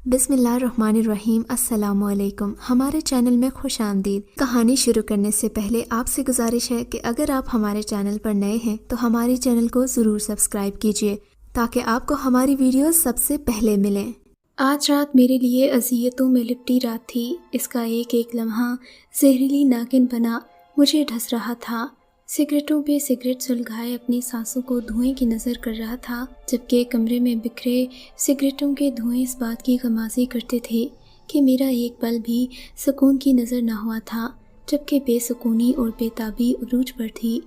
बिस्मिल्लाहिर्रहमानिर्रहीम। अस्सलामुअलैकुम। हमारे चैनल में खुश आमदीद। कहानी शुरू करने से पहले आपसे गुजारिश है कि अगर आप हमारे चैनल पर नए हैं तो हमारे चैनल को ज़रूर सब्सक्राइब कीजिए ताकि आपको हमारी वीडियोस सबसे पहले मिलें। आज रात मेरे लिए अज़ियतों में लिपटी रात थी। इसका एक एक लम्हा जहरीली नागिन बना मुझे ढस रहा था। सिगरेटों पे सिगरेट सुलगाए अपनी सांसों को धुएं की नज़र कर रहा था, जबकि कमरे में बिखरे सिगरेटों के धुएं इस बात की गमाज़ी करते थे कि मेरा एक पल भी सुकून की नज़र न हुआ था, जबकि बेसुकूनी और बेताबी उरूज पर थी।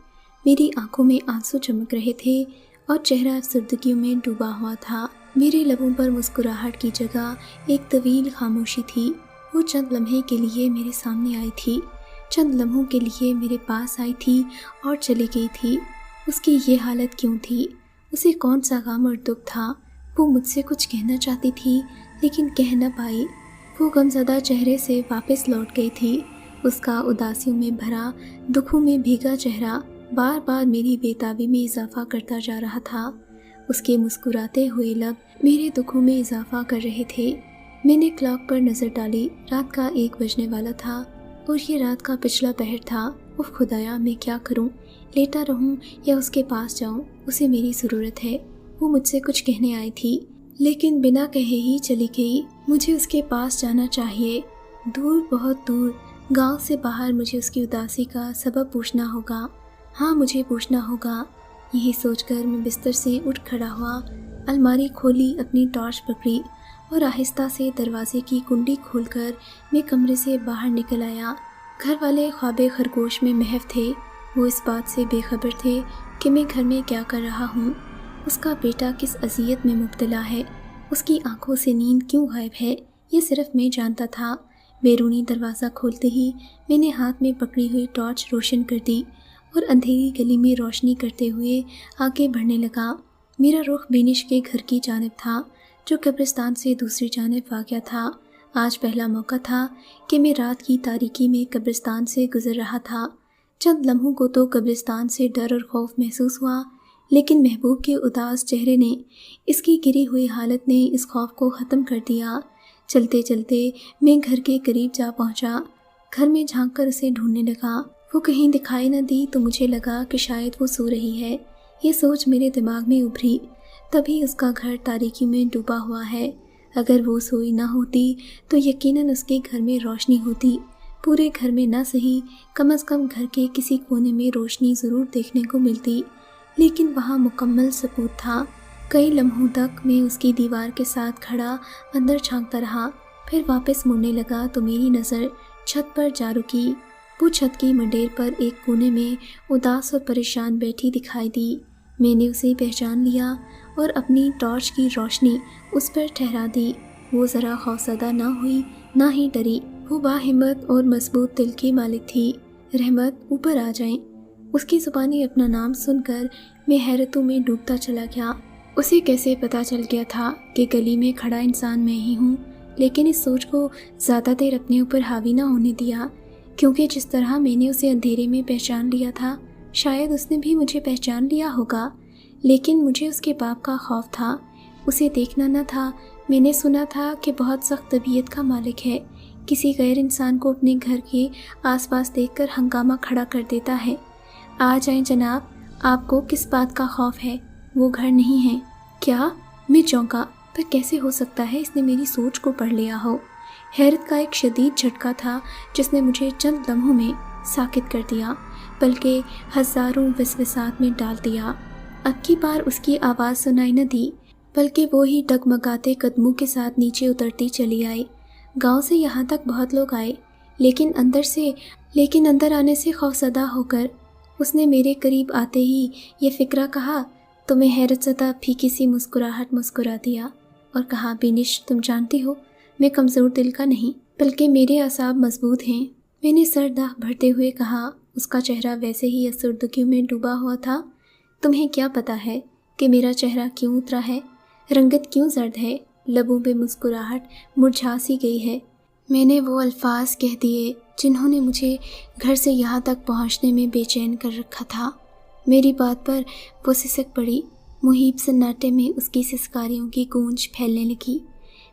मेरी आंखों में आंसू चमक रहे थे और चेहरा अफसरदगियों में डूबा हुआ था। मेरे लबों पर मुस्कुराहट की जगह एक तवील खामोशी थी। वो चंद लम्हे के लिए मेरे सामने आई थी, चंद लम्हों के लिए मेरे पास आई थी और चली गई थी। उसकी ये हालत क्यों थी? उसे कौन सा गम और दुख था? वो मुझसे कुछ कहना चाहती थी लेकिन कह न पाई। वो गमज़दा चेहरे से वापस लौट गई थी। उसका उदासियों में भरा, दुखों में भीगा चेहरा बार बार मेरी बेताबी में इजाफा करता जा रहा था। उसके मुस्कुराते हुए लब मेरे दुखों में इजाफा कर रहे थे। मैंने क्लॉक पर नज़र डाली। रात का 1 बजने वाला था और ये रात का पिछला पहर था। उफ खुदाया, मैं क्या करूं? लेटा रहूं या उसके पास जाऊं? उसे मेरी ज़रूरत है। वो मुझसे कुछ कहने आई थी लेकिन बिना कहे ही चली गई। मुझे उसके पास जाना चाहिए, दूर, बहुत दूर, गांव से बाहर। मुझे उसकी उदासी का सबब पूछना होगा। हाँ, मुझे पूछना होगा। यही सोचकर मैं बिस्तर से उठ खड़ा हुआ, अलमारी खोली, अपनी टॉर्च पकड़ी और आहिस्ता से दरवाजे की कुंडी खोलकर मैं कमरे से बाहर निकल आया। घर वाले ख्वाबे खरगोश में महव थे। वो इस बात से बेखबर थे कि मैं घर में क्या कर रहा हूँ। उसका बेटा किस अज़ियत में मुब्तला है, उसकी आंखों से नींद क्यों गायब है, ये सिर्फ मैं जानता था। बैरूनी दरवाज़ा खोलते ही मैंने हाथ में पकड़ी हुई टॉर्च रोशन कर दी और अंधेरी गली में रोशनी करते हुए आगे बढ़ने लगा। मेरा रुख बेनिश के घर की जानिब था, जो कब्रिस्तान से दूसरी जानिब वाक़या था। आज पहला मौका था कि मैं रात की तारीकी में कब्रिस्तान से गुज़र रहा था। चंद लम्हों को तो कब्रिस्तान से डर और खौफ महसूस हुआ, लेकिन महबूब के उदास चेहरे ने, इसकी गिरी हुई हालत ने इस खौफ को ख़त्म कर दिया। चलते चलते मैं घर के करीब जा पहुँचा। घर में झांक कर उसे ढूंढने लगा। वो कहीं दिखाई न दी तो मुझे लगा कि शायद वो सो रही है। ये सोच मेरे दिमाग में उभरी। तभी उसका घर तारीकी में डूबा हुआ है। अगर वो सोई ना होती तो यकीनन उसके घर में रोशनी होती। पूरे घर में ना सही, कम से कम घर के किसी कोने में रोशनी ज़रूर देखने को मिलती, लेकिन वहाँ मुकम्मल सकूत था। कई लम्हों तक मैं उसकी दीवार के साथ खड़ा अंदर झांकता रहा, फिर वापस मुड़ने लगा तो मेरी नज़र छत पर जा रुकी। वो छत की मंडेर पर एक कोने में उदास और परेशान बैठी दिखाई दी। मैंने उसे पहचान लिया और अपनी टॉर्च की रोशनी उस पर ठहरा दी। वो ज़रा खौफज़दा ना हुई, ना ही डरी। वो बाहिम्मत और मजबूत दिल की मालिक थी। रहमत, ऊपर आ जाएं। उसकी ज़ुबानी अपना नाम सुनकर मैं हैरतों में डूबता चला गया। उसे कैसे पता चल गया था कि गली में खड़ा इंसान मैं ही हूँ, लेकिन इस सोच को ज़्यादा देर अपने ऊपर हावी ना होने दिया, क्योंकि जिस तरह मैंने उसे अंधेरे में पहचान लिया था, शायद उसने भी मुझे पहचान लिया होगा। लेकिन मुझे उसके बाप का खौफ था। उसे देखना न था। मैंने सुना था कि बहुत सख्त तबीयत का मालिक है। किसी गैर इंसान को अपने घर के आसपास देखकर हंगामा खड़ा कर देता है। आ जाएं जनाब, आपको किस बात का खौफ है? वो घर नहीं है। क्या? मैं चौंका। पर कैसे हो सकता है इसने मेरी सोच को पढ़ लिया हो? हैरत का एक शदीद झटका था जिसने मुझे चंद लम्हों में साकित कर दिया, बल्कि हज़ारों वसवसात में डाल दिया। अब की बार उसकी आवाज़ सुनाई न दी, बल्कि वो ही डगमगाते कदमों के साथ नीचे उतरती चली आई। गांव से यहाँ तक बहुत लोग आए, लेकिन अंदर आने से खौफज़दा होकर उसने मेरे करीब आते ही ये फ़िक्रा कहा तो मैं हैरत ज़दा फीकी सी मुस्कुराहट मुस्कुरा दिया और कहा, बेनिश, तुम जानती हो मैं कमज़ोर दिल का नहीं, बल्कि मेरे असाब मजबूत हैं। मैंने सर दाह भरते हुए कहा। उसका चेहरा वैसे ही असुर्दगियों में डूबा हुआ था। तुम्हें क्या पता है कि मेरा चेहरा क्यों उतरा है, रंगत क्यों जर्द है, लबों पे मुस्कुराहट मुरझा सी गई है। मैंने वो अल्फाज कह दिए जिन्होंने मुझे घर से यहाँ तक पहुँचने में बेचैन कर रखा था। मेरी बात पर वो सिसक पड़ी। मुहीब सन्नाटे में उसकी सिसकारियों की गूंज फैलने लगी।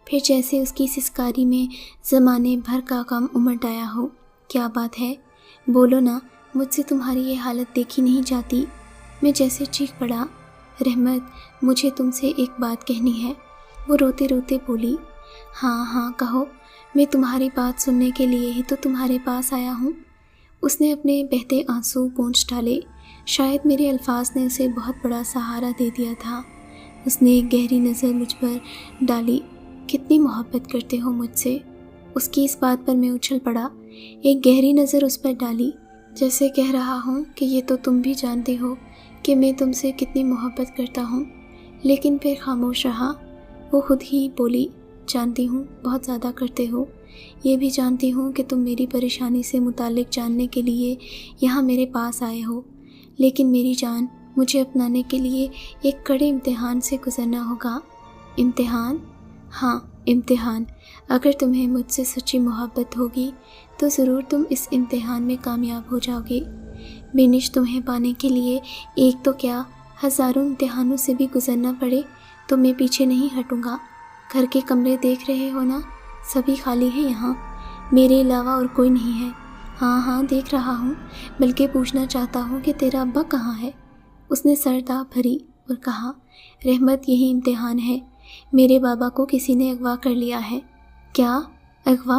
फिर जैसे उसकी सिसकारी में ज़माने भर का गम उमड़ आया हो। क्या बात है, बोलो ना, मुझसे तुम्हारी ये हालत देखी नहीं जाती। मैं जैसे चीख पड़ा, रहमत मुझे तुमसे एक बात कहनी है। वो रोते रोते बोली, हाँ हाँ कहो, मैं तुम्हारी बात सुनने के लिए ही तो तुम्हारे पास आया हूँ। उसने अपने बहते आंसू पोंछ डाले। शायद मेरे अल्फाज ने उसे बहुत बड़ा सहारा दे दिया था। उसने एक गहरी नज़र मुझ पर डाली। कितनी मोहब्बत करते हो मुझसे। उसकी इस बात पर मैं उछल पड़ा। एक गहरी नज़र उस पर डाली, जैसे कह रहा हूँ कि ये तो तुम भी जानते हो कि मैं तुमसे कितनी मोहब्बत करता हूँ। लेकिन फिर खामोश रहा। वो खुद ही बोली, जानती हूँ बहुत ज़्यादा करते हो। ये भी जानती हूँ कि तुम मेरी परेशानी से मुताल्लिक जानने के लिए यहाँ मेरे पास आए हो। लेकिन मेरी जान, मुझे अपनाने के लिए एक कड़े इम्तिहान से गुजरना होगा। इम्तिहान? हाँ, इम्तिहान। अगर तुम्हें मुझसे सच्ची मोहब्बत होगी तो ज़रूर तुम इस इम्तिहान में कामयाब हो जाओगे। बिनिश, तुम्हें पाने के लिए एक तो क्या, हज़ारों इम्तिहानों से भी गुजरना पड़े तो मैं पीछे नहीं हटूँगा। घर के कमरे देख रहे हो ना, सभी खाली हैं यहाँ, मेरे अलावा और कोई नहीं है। हाँ हाँ देख रहा हूँ, बल्कि पूछना चाहता हूँ कि तेरा अब्बा कहाँ है। उसने सरदाब भरी और कहा, रहमत यही इम्तिहान है। मेरे बाबा को किसी ने अगवा कर लिया है। क्या अगवा?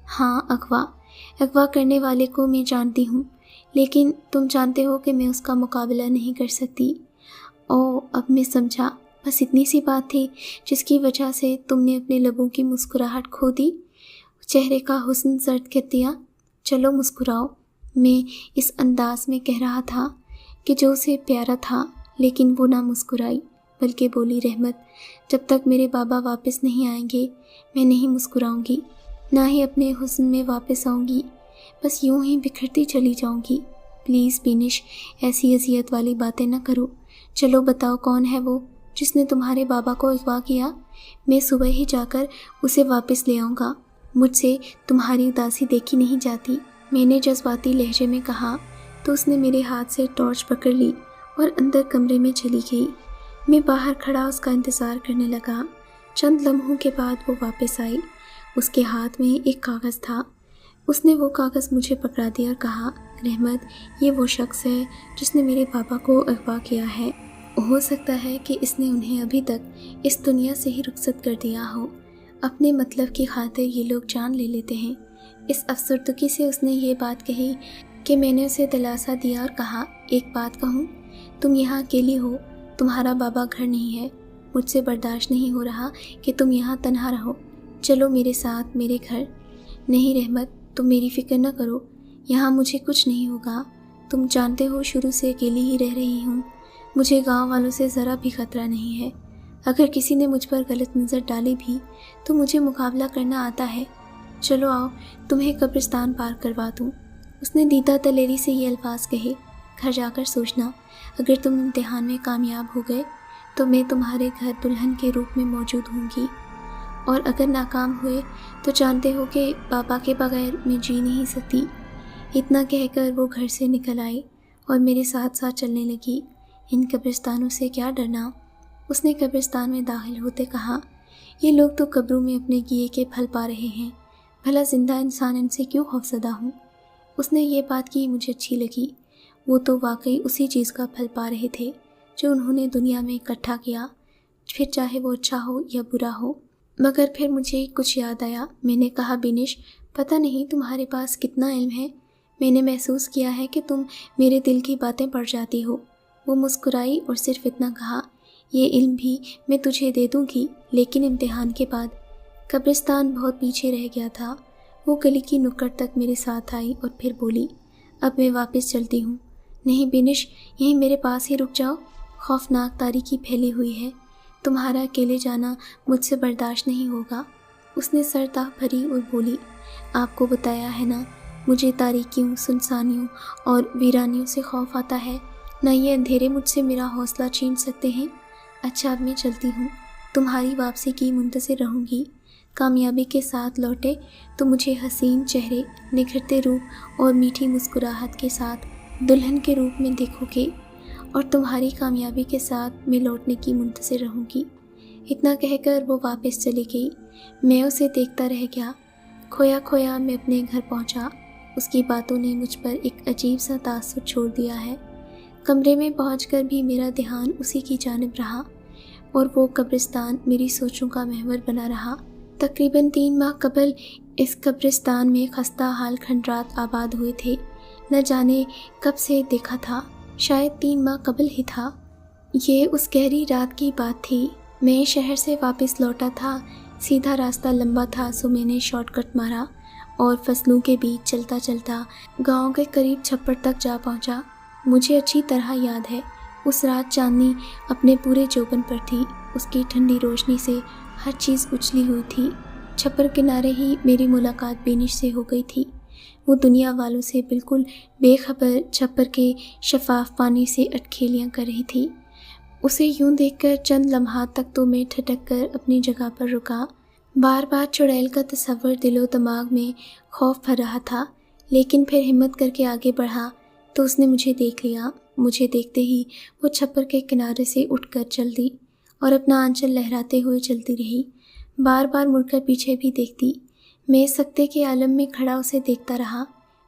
हाँ अगवा। अगवा करने वाले को मैं जानती हूँ, लेकिन तुम जानते हो कि मैं उसका मुकाबला नहीं कर सकती। ओह, अब मैं समझा। बस इतनी सी बात थी जिसकी वजह से तुमने अपने लबों की मुस्कुराहट खो दी, चेहरे का हुस्न सर्द कर दिया। चलो मुस्कुराओ। मैं इस अंदाज में कह रहा था कि जो उसे प्यारा था, लेकिन वो ना मुस्कुराई बल्कि बोली, रहमत जब तक मेरे बाबा वापस नहीं आएंगे मैं नहीं मुस्कुराऊंगी, ना ही अपने हुस्न में वापस आऊंगी। बस यूं ही बिखरती चली जाऊंगी। प्लीज़ बिनिश, ऐसी अजियत वाली बातें ना करो। चलो बताओ, कौन है वो जिसने तुम्हारे बाबा को अगवा किया? मैं सुबह ही जाकर उसे वापस ले आऊँगा। मुझसे तुम्हारी उदासी देखी नहीं जाती। मैंने जज्बाती लहजे में कहा तो उसने मेरे हाथ से टॉर्च पकड़ ली और अंदर कमरे में चली गई। मैं बाहर खड़ा उसका इंतज़ार करने लगा। चंद लम्हों के बाद वो वापस आई। उसके हाथ में एक कागज़ था। उसने वो कागज़ मुझे पकड़ा दिया और कहा, रहमत ये वो शख्स है जिसने मेरे पापा को अगवा किया है। हो सकता है कि इसने उन्हें अभी तक इस दुनिया से ही रुखसत कर दिया हो। अपने मतलब की खातिर ये लोग जान ले लेते हैं। इस अफसरदगी से उसने ये बात कही कि मैंने उसे दिलासा दिया और कहा, एक बात कहूँ, तुम यहाँ अकेली हो, तुम्हारा बाबा घर नहीं है। मुझसे बर्दाश्त नहीं हो रहा कि तुम यहाँ तन्हा रहो। चलो मेरे साथ मेरे घर। नहीं रहमत, तुम मेरी फ़िक्र न करो, यहाँ मुझे कुछ नहीं होगा। तुम जानते हो शुरू से अकेली ही रह रही हूँ। मुझे गांव वालों से ज़रा भी खतरा नहीं है। अगर किसी ने मुझ पर गलत नज़र डाली भी तो मुझे मुकाबला करना आता है। चलो आओ, तुम्हें कब्रिस्तान पार करवा दूँ। उसने दीदा दलेरी से ये अल्फाज कहे, घर जाकर सोचना, अगर तुम इम्तिहान में कामयाब हो गए तो मैं तुम्हारे घर दुल्हन के रूप में मौजूद होंगी, और अगर नाकाम हुए तो जानते हो कि पापा के बगैर मैं जी नहीं सकती। इतना कहकर वो घर से निकल आई और मेरे साथ साथ चलने लगी। इन कब्रिस्तानों से क्या डरना। उसने कब्रिस्तान में दाखिल होते कहा, ये लोग तो कब्रों में अपने किए के फल पा रहे हैं, भला जिंदा इंसान इनसे क्यों खौफज़दा हूँ। उसने ये बात की मुझे अच्छी लगी। वो तो वाकई उसी चीज़ का फल पा रहे थे जो उन्होंने दुनिया में इकट्ठा किया, फिर चाहे वो अच्छा हो या बुरा हो। मगर फिर मुझे कुछ याद आया। मैंने कहा, बिनिश पता नहीं तुम्हारे पास कितना इल्म है। मैंने महसूस किया है कि तुम मेरे दिल की बातें पढ़ जाती हो। वो मुस्कुराई और सिर्फ इतना कहा, ये इल्म भी मैं तुझे दे दूँगी, लेकिन इम्तिहान के बाद। कब्रिस्तान बहुत पीछे रह गया था। वो गली की नुक्कड़ तक मेरे साथ आई और फिर बोली, अब मैं वापस चलती हूँ। नहीं बिनिश, यहीं मेरे पास ही रुक जाओ। खौफनाक तारीकी फैली हुई है, तुम्हारा अकेले जाना मुझसे बर्दाश्त नहीं होगा। उसने सरताह भरी और बोली, आपको बताया है ना, मुझे तारीकियों, सुनसानियों और वीरानियों से खौफ आता है। ना ये अंधेरे मुझसे मेरा हौसला छीन सकते हैं। अच्छा अब मैं चलती हूँ, तुम्हारी वापसी की मुंतज़िर रहूँगी। कामयाबी के साथ लौटे तो मुझे हसीन चेहरे, निखरते रूप और मीठी मुस्कुराहट के साथ दुल्हन के रूप में देखोगे, और तुम्हारी कामयाबी के साथ मैं लौटने की मुंतज़िर रहूँगी। इतना कहकर वो वापस चली गई। मैं उसे देखता रह गया। खोया खोया मैं अपने घर पहुंचा। उसकी बातों ने मुझ पर एक अजीब सा तासुर छोड़ दिया है। कमरे में पहुंचकर भी मेरा ध्यान उसी की जानिब रहा और वो कब्रिस्तान मेरी सोचों का महवर बना रहा। तकरीबन 3 माह कबल इस कब्रिस्तान में खस्ता हाल खंडरात आबाद हुए थे। न जाने कब से देखा था, शायद 3 माह कबल ही था। ये उस गहरी रात की बात थी। मैं शहर से वापस लौटा था। सीधा रास्ता लंबा था, सो मैंने शॉर्टकट मारा और फसलों के बीच चलता चलता गांव के करीब छप्पर तक जा पहुंचा। मुझे अच्छी तरह याद है, उस रात चांदनी अपने पूरे जोबन पर थी। उसकी ठंडी रोशनी से हर चीज़ उछली हुई थी। छप्पर किनारे ही मेरी मुलाकात बेनिश से हो गई थी। वो दुनिया वालों से बिल्कुल बेखबर छप्पर के शफाफ पानी से अटखेलियाँ कर रही थी। उसे यूं देखकर चंद लम्हात तक तो मैं ठटक कर अपनी जगह पर रुका। बार बार चुड़ैल का तस्वर दिलो दिमाग में खौफ भर रहा था, लेकिन फिर हिम्मत करके आगे बढ़ा तो उसने मुझे देख लिया। मुझे देखते ही वो छप्पर के किनारे से उठकर चल दी और अपना आंचल लहराते हुए चलती रही। बार बार मुड़कर पीछे भी देखती। मैं सकते के आलम में खड़ा उसे देखता रहा।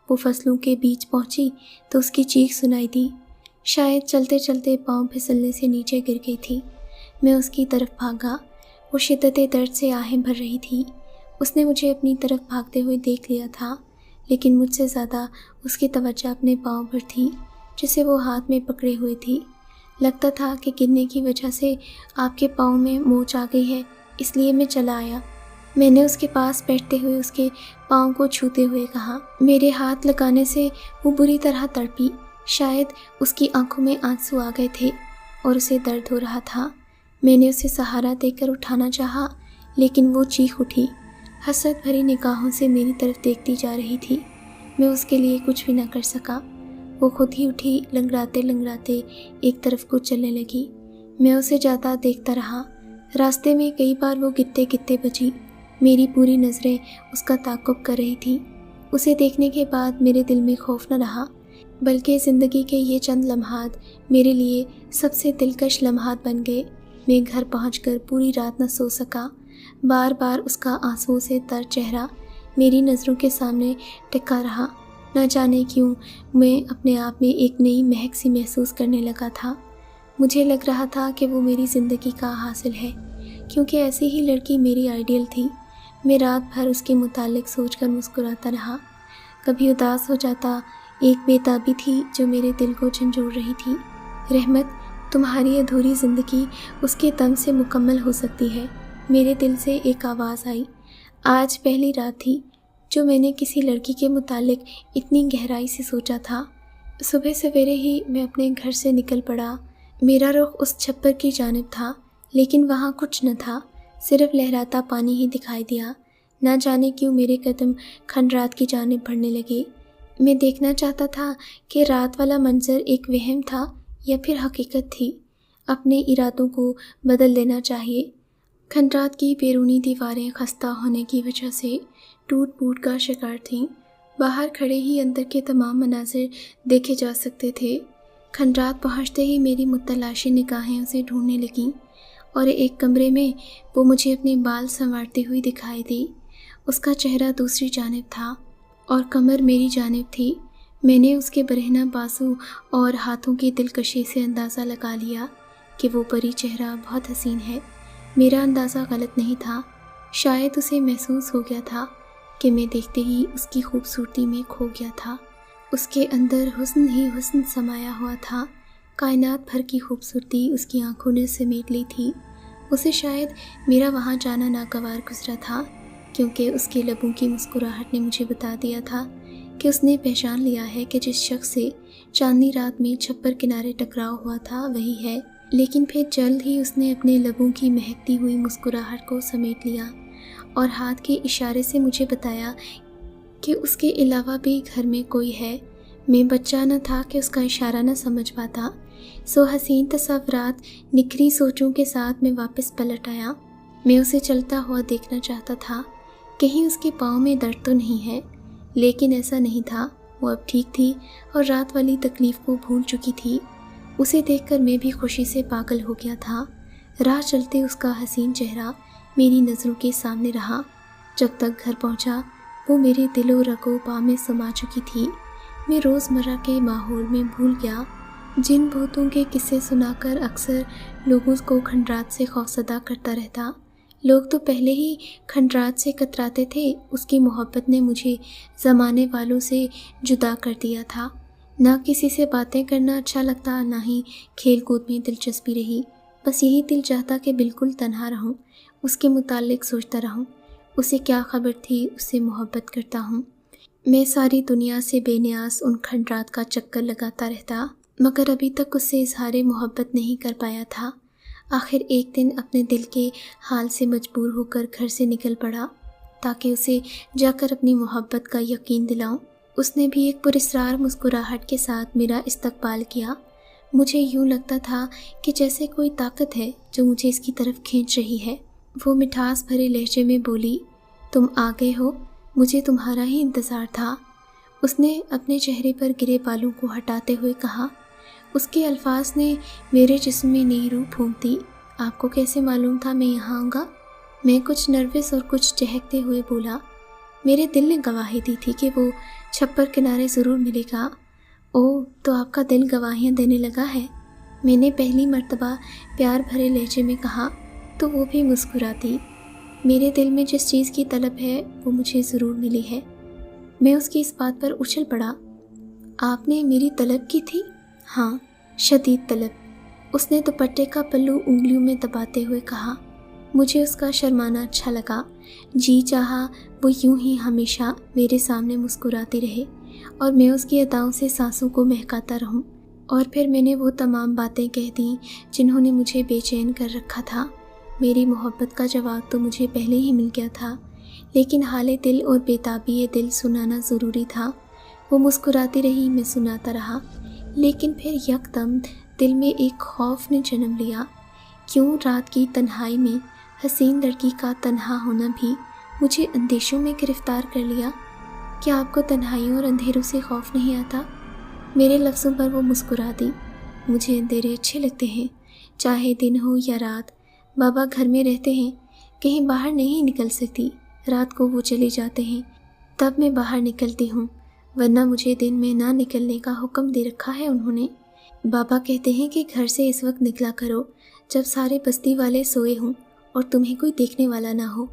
वो फसलों के बीच पहुंची तो उसकी चीख सुनाई दी। शायद चलते चलते पाँव फिसलने से नीचे गिर गई थी। मैं उसकी तरफ भागा। वो शिद्दत दर्द से आहें भर रही थी। उसने मुझे अपनी तरफ भागते हुए देख लिया था, लेकिन मुझसे ज़्यादा उसकी तवज्जो अपने पाँव पर थी, जिसे वो हाथ में पकड़े हुए थी। लगता था कि गिरने की वजह से आपके पाँव में मोच आ गई है, इसलिए मैं चला आया। मैंने उसके पास बैठते हुए उसके पाँव को छूते हुए कहा। मेरे हाथ लगाने से वो बुरी तरह तड़पी। शायद उसकी आंखों में आंसू आ गए थे और उसे दर्द हो रहा था। मैंने उसे सहारा देकर उठाना चाहा, लेकिन वो चीख उठी। हसरत भरी निगाहों से मेरी तरफ देखती जा रही थी। मैं उसके लिए कुछ भी न कर सका। वो खुद ही उठी, लंगड़ाते लंगड़ाते एक तरफ को चलने लगी। मैं उसे जाता देखता रहा। रास्ते में कई बार वो गिरते गिरते बची। मेरी पूरी नज़रें उसका ताक़ुब कर रही थी। उसे देखने के बाद मेरे दिल में खौफ न रहा, बल्कि ज़िंदगी के ये चंद लम्हात मेरे लिए सबसे दिलकश लम्हात बन गए। मैं घर पहुंचकर पूरी रात न सो सका। बार बार उसका आंसुओं से तर चेहरा मेरी नज़रों के सामने टिका रहा। न जाने क्यों मैं अपने आप में एक नई महक सी महसूस करने लगा था। मुझे लग रहा था कि वो मेरी ज़िंदगी का हासिल है, क्योंकि ऐसी ही लड़की मेरी आइडियल थी। मैं रात भर उसके मुतालिक सोचकर मुस्कुराता रहा। कभी उदास हो जाता। एक बेताबी थी जो मेरे दिल को झंझोड़ रही थी। रहमत, तुम्हारी अधूरी ज़िंदगी उसके दम से मुकम्मल हो सकती है। मेरे दिल से एक आवाज़ आई। आज पहली रात थी जो मैंने किसी लड़की के मुतालिक इतनी गहराई से सोचा था। सुबह सवेरे ही मैं अपने घर से निकल पड़ा। मेरा रुख उस छप्पर की जानिब था, लेकिन वहाँ कुछ न था, सिर्फ लहराता पानी ही दिखाई दिया। न जाने क्यों मेरे कदम खंडरात की जानिब बढ़ने लगे। मैं देखना चाहता था कि रात वाला मंजर एक वहम था या फिर हकीकत थी। अपने इरादों को बदल देना चाहिए। खंडरात की बैरूनी दीवारें खस्ता होने की वजह से टूट फूट का शिकार थीं। बाहर खड़े ही अंदर के तमाम मनाजिर देखे जा सकते थे। खंडरात पहुँचते ही मेरी मुतलाशी निगाहें उसे ढूंढने लगीं और एक कमरे में वो मुझे अपने बाल संवारती हुई दिखाई दी। उसका चेहरा दूसरी जानिब था और कमर मेरी जानिब थी। मैंने उसके बरहना बाजू और हाथों की दिलकशी से अंदाज़ा लगा लिया कि वो परी चेहरा बहुत हसीन है। मेरा अंदाज़ा गलत नहीं था। शायद उसे महसूस हो गया था कि मैं देखते ही उसकी खूबसूरती में खो गया था। उसके अंदर हुस्न ही हुस्न समाया हुआ था। कायनात भर की खूबसूरती उसकी आंखों ने समेट ली थी। उसे शायद मेरा वहाँ जाना नागवार गुजरा था, क्योंकि उसके लबों की मुस्कुराहट ने मुझे बता दिया था कि उसने पहचान लिया है कि जिस शख्स से चांदनी रात में छप्पर किनारे टकराव हुआ था वही है। लेकिन फिर जल्द ही उसने अपने लबों की महकती हुई मुस्कुराहट को समेट लिया और हाथ के इशारे से मुझे बताया कि उसके अलावा भी घर में कोई है। मैं बच्चा न था कि उसका इशारा न समझ पाता। सो हसीन तसव्वुरात निखरी सोचों के साथ मैं वापस पलट आया। मैं उसे चलता हुआ देखना चाहता था, कहीं उसके पाँव में दर्द तो नहीं है, लेकिन ऐसा नहीं था। वो अब ठीक थी और रात वाली तकलीफ़ को भूल चुकी थी। उसे देखकर मैं भी खुशी से पागल हो गया था। راہ چلتے اس کا حسین چہرہ میری نظروں کے سامنے رہا۔ جب تک گھر پہنچا وہ میرے دل و رگ و پا میں سما چکی تھی۔ میں روزمرہ کے ماحول میں بھول گیا جن بھوتوں کے قصے سنا کر اکثر لوگوں کو کھنڈرات سے خوفزدہ کرتا رہتا۔ لوگ تو پہلے ہی کھنڈرات سے کتراتے تھے، اس کی محبت نے مجھے زمانے والوں سے جدا کر دیا تھا۔ نہ کسی سے باتیں کرنا اچھا لگتا، نہ ہی کھیل کود میں دلچسپی رہی۔ بس یہی دل چاہتا کہ بالکل تنہا رہوں، اس کے متعلق سوچتا رہوں، اسے کیا خبر تھی، اس سے محبت کرتا ہوں۔ میں ساری دنیا سے بے نیاز ان کھنڈرات کا چکر لگاتا رہتا، مگر ابھی تک اس سے اظہار محبت نہیں کر پایا تھا۔ آخر ایک دن اپنے دل کے حال سے مجبور ہو کر گھر سے نکل پڑا تاکہ اسے جا کر اپنی محبت کا یقین دلاؤں۔ اس نے بھی ایک پراسرار مسکراہٹ کے ساتھ میرا استقبال کیا۔ مجھے یوں لگتا تھا کہ جیسے کوئی طاقت ہے جو مجھے اس کی طرف کھینچ رہی ہے۔ وہ مٹھاس بھرے لہجے میں بولی، تم آ گئے ہو، مجھے تمہارا ہی انتظار تھا۔ اس نے اپنے چہرے پر گرے بالوں کو ہٹاتے ہوئے کہا۔ اس کے الفاظ نے میرے جسم میں نئی روح پھونک دی۔ آپ کو کیسے معلوم تھا میں یہاں آؤں گا؟ میں کچھ نروس اور کچھ چہکتے ہوئے بولا۔ میرے دل نے گواہی دی تھی کہ وہ چھپر کنارے ضرور ملے گا۔ اوہ، تو آپ کا دل گواہیاں دینے لگا ہے؟ میں نے پہلی مرتبہ پیار بھرے لہجے میں کہا تو وہ بھی مسکراتی۔ میرے دل میں جس چیز کی طلب ہے وہ مجھے ضرور ملی ہے۔ میں اس کی اس بات پر اچھل پڑا۔ آپ نے میری طلب کی تھی؟ ہاں، شدید طلب، اس نے دوپٹے کا پلو انگلیوں میں دباتے ہوئے کہا۔ مجھے اس کا شرمانا اچھا لگا۔ جی چاہا وہ یوں ہی ہمیشہ میرے سامنے مسکراتی رہے اور میں اس کی اداؤں سے سانسوں کو مہکاتا رہوں۔ اور پھر میں نے وہ تمام باتیں کہہ دیں جنہوں نے مجھے بے چین کر رکھا تھا۔ میری محبت کا جواب تو مجھے پہلے ہی مل گیا تھا، لیکن حال دل اور بیتابی دل سنانا ضروری تھا۔ وہ مسکراتی رہی، میں سناتا رہا، لیکن پھر یکدم دل میں ایک خوف نے جنم لیا۔ کیوں رات کی تنہائی میں حسین لڑکی کا تنہا ہونا بھی مجھے اندیشوں میں گرفتار کر لیا؟ کیا آپ کو تنہائیوں اور اندھیروں سے خوف نہیں آتا؟ میرے لفظوں پر وہ مسکرا دی۔ مجھے اندھیرے اچھے لگتے ہیں، چاہے دن ہو یا رات۔ بابا گھر میں رہتے ہیں، کہیں باہر نہیں نکل سکتی۔ رات کو وہ چلے جاتے ہیں تب میں باہر نکلتی ہوں، ورنہ مجھے دن میں نہ نکلنے کا حکم دے رکھا ہے انہوں نے۔ بابا کہتے ہیں کہ گھر سے اس وقت نکلا کرو جب سارے بستی والے سوئے ہوں اور تمہیں کوئی دیکھنے والا نہ ہو۔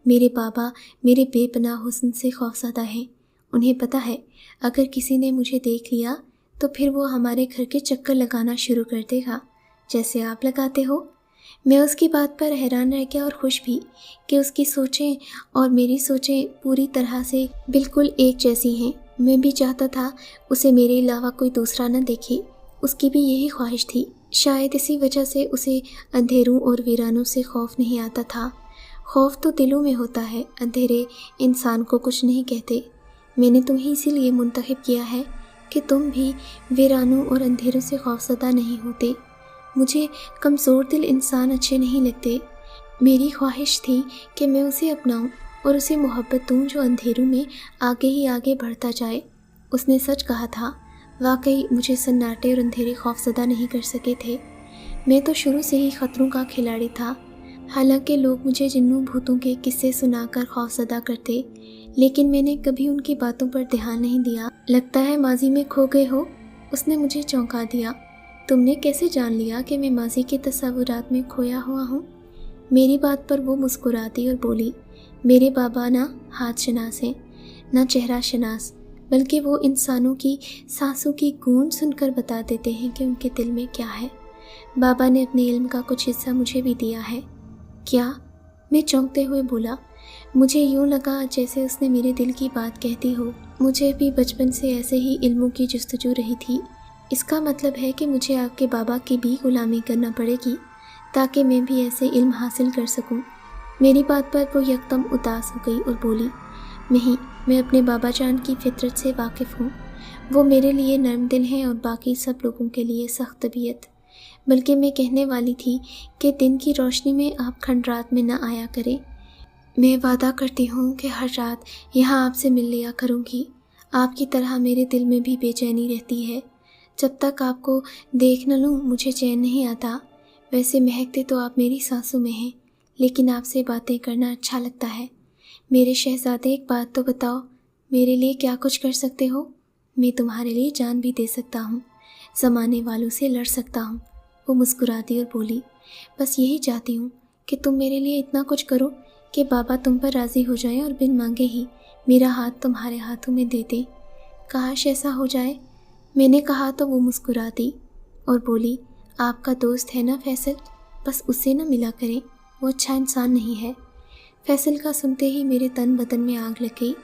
میرے بابا میرے بے پناہ حسن سے خوفزدہ ہیں۔ انہیں پتہ ہے اگر کسی نے مجھے دیکھ لیا تو پھر وہ ہمارے گھر کے چکر لگانا شروع کر دے گا، جیسے آپ لگاتے ہو۔ میں اس کی بات پر حیران رہ گیا اور خوش بھی کہ اس کی سوچیں اور میری سوچیں پوری طرح سے بالکل ایک جیسی ہیں۔ میں بھی چاہتا تھا اسے میرے علاوہ کوئی دوسرا نہ دیکھے، اس کی بھی یہی خواہش تھی۔ شاید اسی وجہ سے اسے اندھیروں اور ویرانوں سے خوف نہیں آتا تھا۔ خوف تو دلوں میں ہوتا ہے، اندھیرے انسان کو کچھ نہیں کہتے۔ میں نے تمہیں اسی لیے منتخب کیا ہے کہ تم بھی ویرانوں اور اندھیروں سے خوفزدہ نہیں ہوتے۔ مجھے کمزور دل انسان اچھے نہیں لگتے۔ میری خواہش تھی کہ میں اسے اپناؤں اور اسے محبت دوں جو اندھیروں میں آگے ہی آگے بڑھتا جائے۔ اس نے سچ کہا تھا، واقعی مجھے سناٹے اور اندھیرے خوفزدہ نہیں کر سکے تھے۔ میں تو شروع سے ہی خطروں کا کھلاڑی تھا۔ حالانکہ لوگ مجھے جنوں بھوتوں کے قصے سنا کر خوفزدہ کرتے، لیکن میں نے کبھی ان کی باتوں پر دھیان نہیں دیا۔ لگتا ہے ماضی میں کھو گئے ہو؟ اس نے مجھے چونکا دیا۔ تم نے کیسے جان لیا کہ میں ماضی کے تصورات میں کھویا ہوا ہوں؟ میری بات پر وہ مسکراتی اور بولی، میرے بابا نہ ہاتھ شناس ہیں، نہ چہرہ شناس، بلکہ وہ انسانوں کی سانسوں کی گونج سن کر بتا دیتے ہیں کہ ان کے دل میں کیا ہے۔ بابا نے اپنے علم کا کچھ حصہ مجھے بھی دیا ہے۔ کیا؟ میں چونکتے ہوئے بولا۔ مجھے یوں لگا جیسے اس نے میرے دل کی بات کہتی ہو۔ مجھے بھی بچپن سے ایسے ہی علموں کی جستجو رہی تھی۔ اس کا مطلب ہے کہ مجھے آپ کے بابا کی بھی غلامی کرنا پڑے گی تاکہ میں بھی ایسے علم حاصل کر سکوں۔ میری بات پر وہ یکدم اداس ہو گئی اور بولی، نہیں، میں اپنے بابا جان کی فطرت سے واقف ہوں۔ وہ میرے لیے نرم دل ہیں اور باقی سب لوگوں کے لیے سخت طبیعت۔ بلکہ میں کہنے والی تھی کہ دن کی روشنی میں آپ کھنڈرات میں نہ آیا کریں۔ میں وعدہ کرتی ہوں کہ ہر رات یہاں آپ سے مل لیا کروں گی۔ آپ کی طرح میرے دل میں بھی بے چینی رہتی ہے۔ جب تک آپ کو دیکھ نہ لوں مجھے چین نہیں آتا۔ वैसे महकते तो आप मेरी सांसों में हैं, लेकिन आपसे बातें करना अच्छा लगता है। मेरे शहजादे, एक बात तो बताओ, मेरे लिए क्या कुछ कर सकते हो? मैं तुम्हारे लिए जान भी दे सकता हूँ, ज़माने वालों से लड़ सकता हूँ। वो मुस्कुराती और बोली, बस यही चाहती हूँ कि तुम मेरे लिए इतना कुछ करो कि बाबा तुम पर राज़ी हो जाएं और बिन मांगे ही मेरा हाथ तुम्हारे हाथों में दे दें। काश ऐसा हो जाए। मैंने कहा तो वो मुस्कुराती और बोली, आपका दोस्त है ना फैसल, बस उससे ना मिला करें, वो अच्छा इंसान नहीं है। फैसल का सुनते ही मेरे तन बदन में आग लग गई।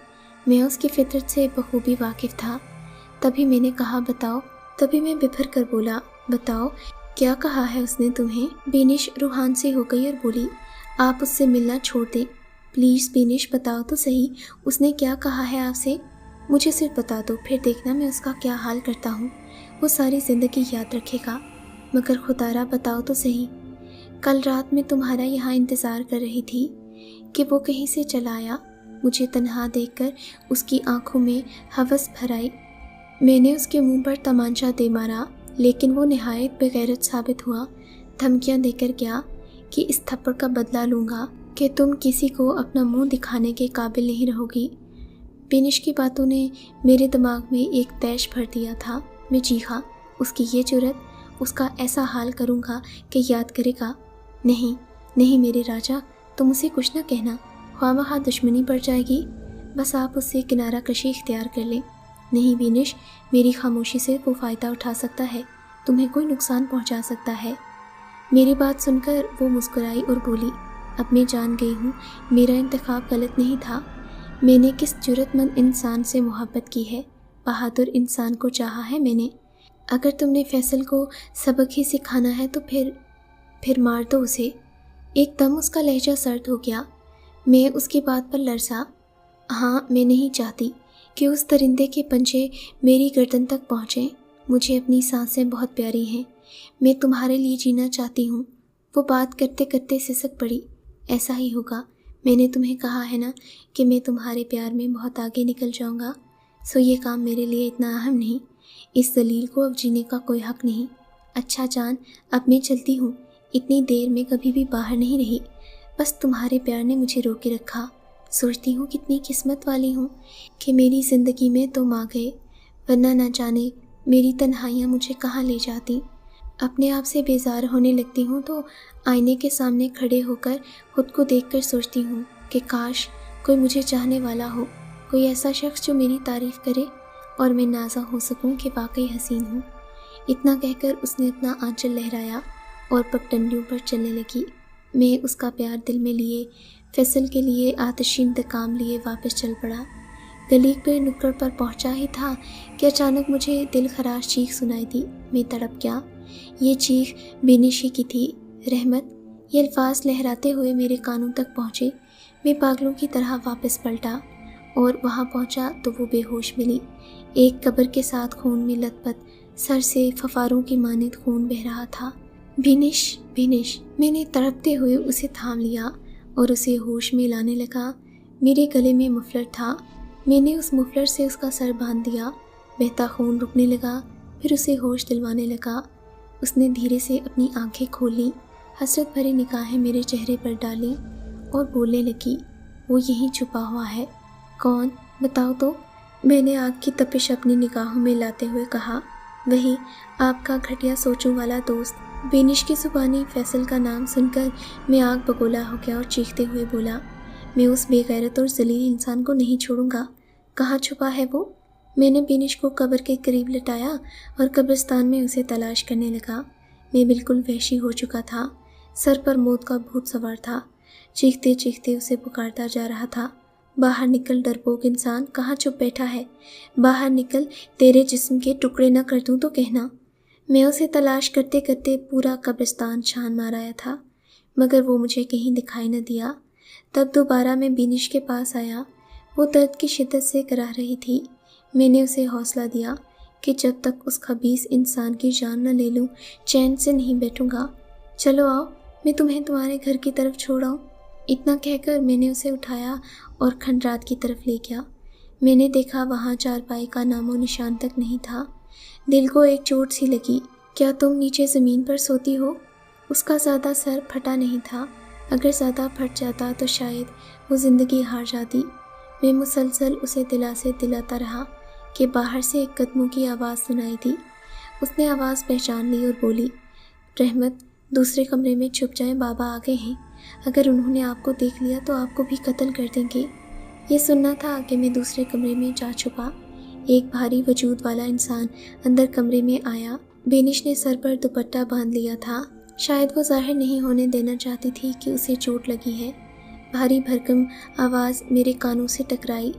मैं उसकी फितरत से बखूबी वाकिफ़ था। तभी मैंने कहा, बताओ। तभी मैं बिफर कर बोला, बताओ क्या कहा है उसने तुम्हें? बेनिश रूहान से हो गई और बोली, आप उससे मिलना छोड़ दें प्लीज़। बेनिश बताओ तो सही, उसने क्या कहा है आपसे? मुझे सिर्फ बता दो, फिर देखना मैं उसका क्या हाल करता हूँ। वो सारी ज़िंदगी याद रखेगा। मगर खुदारा बताओ तो सही। कल रात मैं तुम्हारा यहाँ इंतज़ार कर रही थी कि वो कहीं से चला आया। मुझे तन्हा देखकर उसकी आंखों में हवस भर आई। मैंने उसके मुंह पर तमांचा दे मारा, लेकिन वो निहायत बेगैरत साबित हुआ। धमकियां देकर गया कि इस थप्पड़ का बदला लूँगा कि तुम किसी को अपना मुंह दिखाने के काबिल नहीं रहोगी। बेनिश की बातों ने मेरे दिमाग में एक तैश भर दिया था। मैं चीखा, उसकी ये जुर्रत, उसका ऐसा हाल करूँगा कि याद करेगा। नहीं नहीं मेरे राजा, तुम उसे कुछ न कहना, ख्वामखा दुश्मनी बढ़ जाएगी। बस आप उससे किनारा कशी इख्तियार कर लें। नहीं बेनिश, मेरी खामोशी से वो फ़ायदा उठा सकता है, तुम्हें कोई नुकसान पहुंचा सकता है। मेरी बात सुनकर वो मुस्कुराई और बोली, अब मैं जान गई हूँ मेरा इंतखाब गलत नहीं था। मैंने किस जुर्रतमंद इंसान से मोहब्बत की है, बहादुर इंसान को चाहा है मैंने। अगर तुमने फैसल को सबक ही सिखाना है तो फिर मार दो उसे। एकदम उसका लहजा सर्द हो गया। मैं उसकी बात पर लरसा। हाँ, मैं नहीं चाहती कि उस दरिंदे के पंजे मेरी गर्दन तक पहुँचें। मुझे अपनी सांसें बहुत प्यारी हैं, मैं तुम्हारे लिए जीना चाहती हूँ। वो बात करते करते सिसक पड़ी। ऐसा ही होगा, मैंने तुम्हें कहा है ना कि मैं तुम्हारे प्यार में बहुत आगे निकल जाऊँगा। सो ये काम मेरे लिए इतना अहम नहीं, इस दलील को अब जीने का कोई हक नहीं। अच्छा जान, अब मैं चलती हूँ। इतनी देर में कभी भी बाहर नहीं रही, बस तुम्हारे प्यार ने मुझे रोके रखा। सोचती हूँ कितनी किस्मत वाली हूँ कि मेरी ज़िंदगी में तुम आ गए, वरना न जाने मेरी तन्हाइयाँ मुझे कहाँ ले जाती। अपने आप से बेजार होने लगती हूँ तो आईने के सामने खड़े होकर खुद को देखकर सोचती हूँ कि काश कोई मुझे चाहने वाला हो, कोई ऐसा शख्स जो मेरी तारीफ़ करे और मैं नाज़ा हो सकूँ कि वाकई हसीन हूँ। इतना कहकर उसने अपना आंचल लहराया और पगडंडियों पर चलने लगी। मैं उसका प्यार दिल में लिए फैसल के लिए आतिशी इंतकाम लिए वापस चल पड़ा। गली के नुक्कड़ पर पहुंचा ही था कि अचानक मुझे दिल खराश चीख सुनाई दी। मैं तड़प गया। ये चीख बेनिशी की थी। रहमत, ये अल्फाज लहराते हुए मेरे कानों तक पहुँचे। मैं पागलों की तरह वापस पलटा और वहाँ पहुँचा तो वो बेहोश मिली। एक कब्र के साथ खून में लथपथ, सर से फफारों की मानिंद खून बह रहा था। बेनिश, बेनिश, मैंने तड़पते हुए उसे थाम लिया और उसे होश में लाने लगा। मेरे गले में मफलर था। मैंने उस मफलर से उसका सर बांध दिया। बहता खून रुकने लगा, फिर उसे होश दिलवाने लगा। उसने धीरे से अपनी आंखें खोली, हसरत भरी निगाहें मेरे चेहरे पर डाली और बोलने लगी, वो यहीं छुपा हुआ है। कौन, बताओ तो। मैंने आग की तपिश अपनी निगाहों में लाते हुए कहा, वही आपका घटिया सोचों वाला दोस्त। बेनिश की ज़ुबानी फैसल का नाम सुनकर मैं आग बगोला हो गया और चीखते हुए बोला, मैं उस बेगैरत और ज़लील इंसान को नहीं छोड़ूंगा। कहाँ छुपा है वो? मैंने बेनिश को कब्र के करीब लटाया और कब्रिस्तान में उसे तलाश करने लगा। मैं बिल्कुल वहशी हो चुका था। सर पर मौत का भूत सवार था। चीखते चीखते उसे पुकारता जा रहा था, बाहर निकल डरपोक इंसान, कहाँ छुप बैठा है? बाहर निकल, तेरे जिस्म के टुकड़े न कर दूँ तो कहना। मैं उसे तलाश करते करते पूरा कब्रिस्तान छान मार आया था, मगर वो मुझे कहीं दिखाई न दिया। तब दोबारा मैं बेनिश के पास आया। वो दर्द की शिद्दत से कराह रही थी। मैंने उसे हौसला दिया कि जब तक उस खबीस इंसान की जान न ले लूँ चैन से नहीं बैठूँगा। चलो आओ, मैं तुम्हें तुम्हारे घर की तरफ छोड़ आऊँ। इतना कहकर मैंने उसे उठाया और खंडरात की तरफ ले गया। मैंने देखा वहाँ चारपाई का नामो निशान तक नहीं था। दिल को एक चोट सी लगी। क्या तुम नीचे ज़मीन पर सोती हो? उसका ज़्यादा सर फटा नहीं था। अगर ज़्यादा फट जाता तो शायद वो ज़िंदगी हार जाती। मैं मुसलसल उसे दिलासे दिलाता रहा कि बाहर से एक कदमों की आवाज़ सुनाई दी। उसने आवाज़ पहचान ली और बोली, रहमत, दूसरे कमरे में छुप जाएं, बाबा आ गए हैं। अगर उन्होंने आपको देख लिया तो आपको भी कत्ल कर देंगे। ये सुनना था कि मैं दूसरे कमरे में जा छुपा। एक भारी वजूद वाला इंसान अंदर कमरे में आया। बेनिश ने सर पर दुपट्टा बांध लिया था। शायद वो जाहिर नहीं होने देना चाहती थी कि उसे चोट लगी है। भारी भरकम आवाज़ मेरे कानों से टकराई,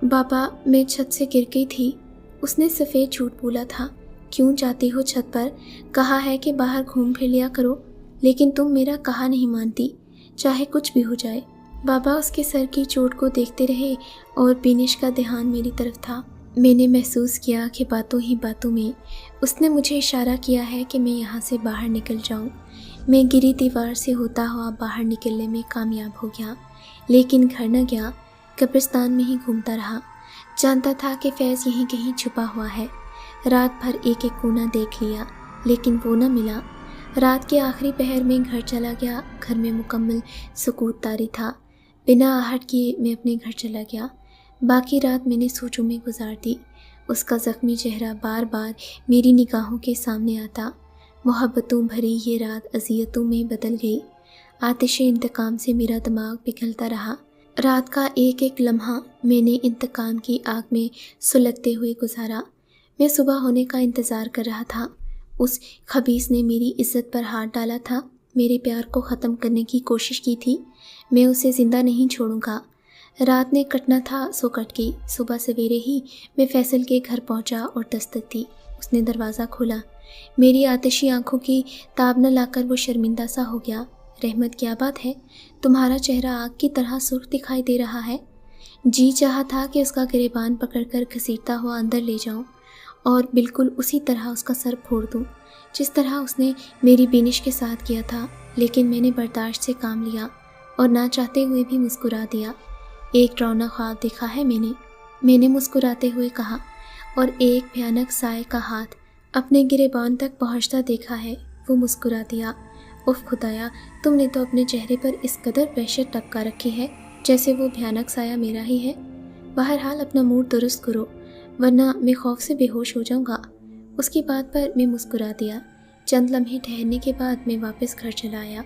बाबा, मैं छत से गिर गई थी। उसने सफ़ेद झूठ बोला था। क्यों जाती हो छत पर? कहा है कि बाहर घूम फिर लिया करो, लेकिन तुम मेरा कहा नहीं मानती, चाहे कुछ भी हो जाए। बाबा उसके सर की चोट को देखते रहे और बेनिश का ध्यान मेरी तरफ था। मैंने महसूस किया कि बातों ही बातों में उसने मुझे इशारा किया है कि मैं यहाँ से बाहर निकल जाऊँ। मैं गिरी दीवार से होता हुआ बाहर निकलने में कामयाब हो गया, लेकिन घर न गया, कब्रिस्तान में ही घूमता रहा। जानता था कि फैज़ यहीं कहीं छुपा हुआ है। रात भर एक एक कोना देख लिया, लेकिन वो न मिला। रात के आखिरी पहर में घर चला गया। घर में मुकम्मल सुकूत तारी था। बिना आहट किए मैं अपने घर चला गया। बाकी रात मैंने सोचों में गुजार दी। उसका ज़ख्मी चेहरा बार बार मेरी निगाहों के सामने आता। मोहब्बतों भरी ये रात अज़ियतों में बदल गई। आतिशे इंतकाम से मेरा दिमाग पिघलता रहा। रात का एक एक लम्हा मैंने इंतकाम की आग में सुलगते हुए गुजारा। मैं सुबह होने का इंतज़ार कर रहा था। उस खबीस ने मेरी इज़्ज़त पर हाथ डाला था, मेरे प्यार को ख़त्म करने की कोशिश की थी। मैं उसे ज़िंदा नहीं छोड़ूंगा। रात ने कटना था सो कट गई। सुबह सवेरे ही मैं फैसल के घर पहुंचा और दस्तक दी। उसने दरवाज़ा खोला। मेरी आतिशी आंखों की ताब न लाकर वो शर्मिंदा सा हो गया। रहमत, क्या बात है? तुम्हारा चेहरा आग की तरह सुर्ख दिखाई दे रहा है। जी चाहा था कि उसका गिरेबान पकड़कर घसीटता हुआ अंदर ले जाऊं और बिल्कुल उसी तरह उसका सर फोड़ दूं, जिस तरह उसने मेरी बेनिश के साथ किया था। लेकिन मैंने बर्दाश्त से काम लिया और ना चाहते हुए भी मुस्कुरा दिया। एक डरावना ख्वाब देखा है मैंने मुस्कुराते हुए कहा, और एक भयानक साए का हाथ अपने गिरेबान तक पहुंचता देखा है। वो मुस्कुरा दिया। उफ खुदाया, तुमने तो अपने चेहरे पर इस कदर वहशत टपका रखी है जैसे वो भयानक साया मेरा ही है। बहरहाल अपना मूड दुरुस्त करो, वरना मैं खौफ से बेहोश हो जाऊंगा। उसकी बात पर मैं मुस्कुरा दिया। चंद लम्हे ठहरने के बाद मैं वापस घर चला आया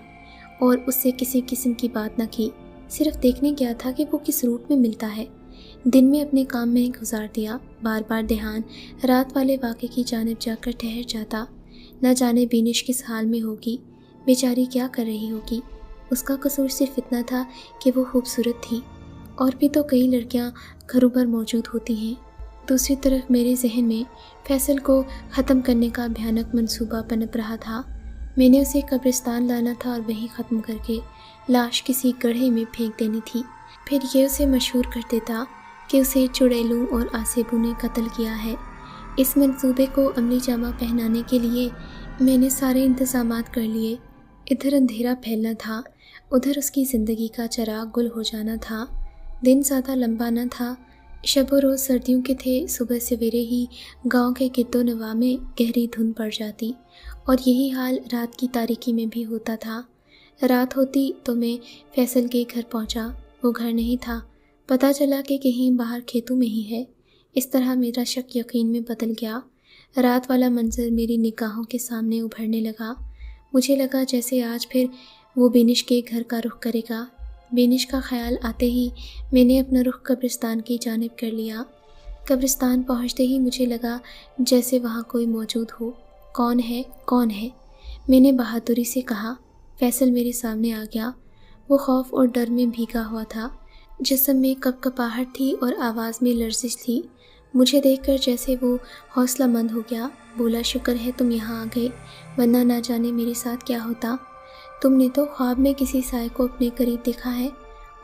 और उससे किसी किस्म की बात न की। सिर्फ देखने गया था कि वो किस रूट में मिलता है। दिन में अपने काम में गुजार दिया। बार बार ध्यान रात वाले वाक़े की जानिब जाकर ठहर जाता। न जाने बेनिश किस हाल में होगी, बेचारी क्या कर रही होगी। उसका कसूर सिर्फ इतना था कि वो खूबसूरत थी। और भी तो कई लड़कियां घरों पर मौजूद होती हैं। दूसरी तरफ मेरे जहन में फैसल को ख़त्म करने का भयानक मंसूबा पनप रहा था। मैंने उसे कब्रिस्तान लाना था और वहीं ख़त्म करके लाश किसी गड्ढे में फेंक देनी थी। फिर ये उसे मशहूर कर देता कि उसे चुड़ैलों और आसेबों ने कत्ल किया है। इस मंसूबे को अमली जामा पहनाने के लिए मैंने सारे इंतज़ामात कर लिए। इधर अंधेरा फैलना था, उधर उसकी ज़िंदगी का चिराग गुल हो जाना था। दिन ज़्यादा लंबा न था। शब व रोज़ सर्दियों के थे। सुबह सवेरे ही गांव के गिद्दो नवा में गहरी धुंध पड़ जाती और यही हाल रात की तारीकी में भी होता था। रात होती तो मैं फैसल के घर पहुंचा। वो घर नहीं था। पता चला कि कहीं बाहर खेतों में ही है। इस तरह मेरा शक यकीन में बदल गया। रात वाला मंजर मेरी निगाहों के सामने उभरने लगा। मुझे लगा जैसे आज फिर वो बेनिश के घर का रुख करेगा। बेनिश का ख्याल आते ही मैंने अपना रुख कब्रिस्तान की जानिब कर लिया। कब्रिस्तान पहुंचते ही मुझे लगा जैसे वहाँ कोई मौजूद हो। कौन है, कौन है? मैंने बहादुरी से कहा। फैसल मेरे सामने आ गया। वो खौफ और डर में भीगा हुआ था। जिस्म में कपकपाहट थी और आवाज़ में लर्जिश थी। मुझे देखकर जैसे वो हौसला मंद हो गया। बोला, शुक्र है तुम यहाँ आ गए, वरना ना जाने मेरे साथ क्या होता। तुमने तो ख्वाब में किसी साए को अपने करीब देखा है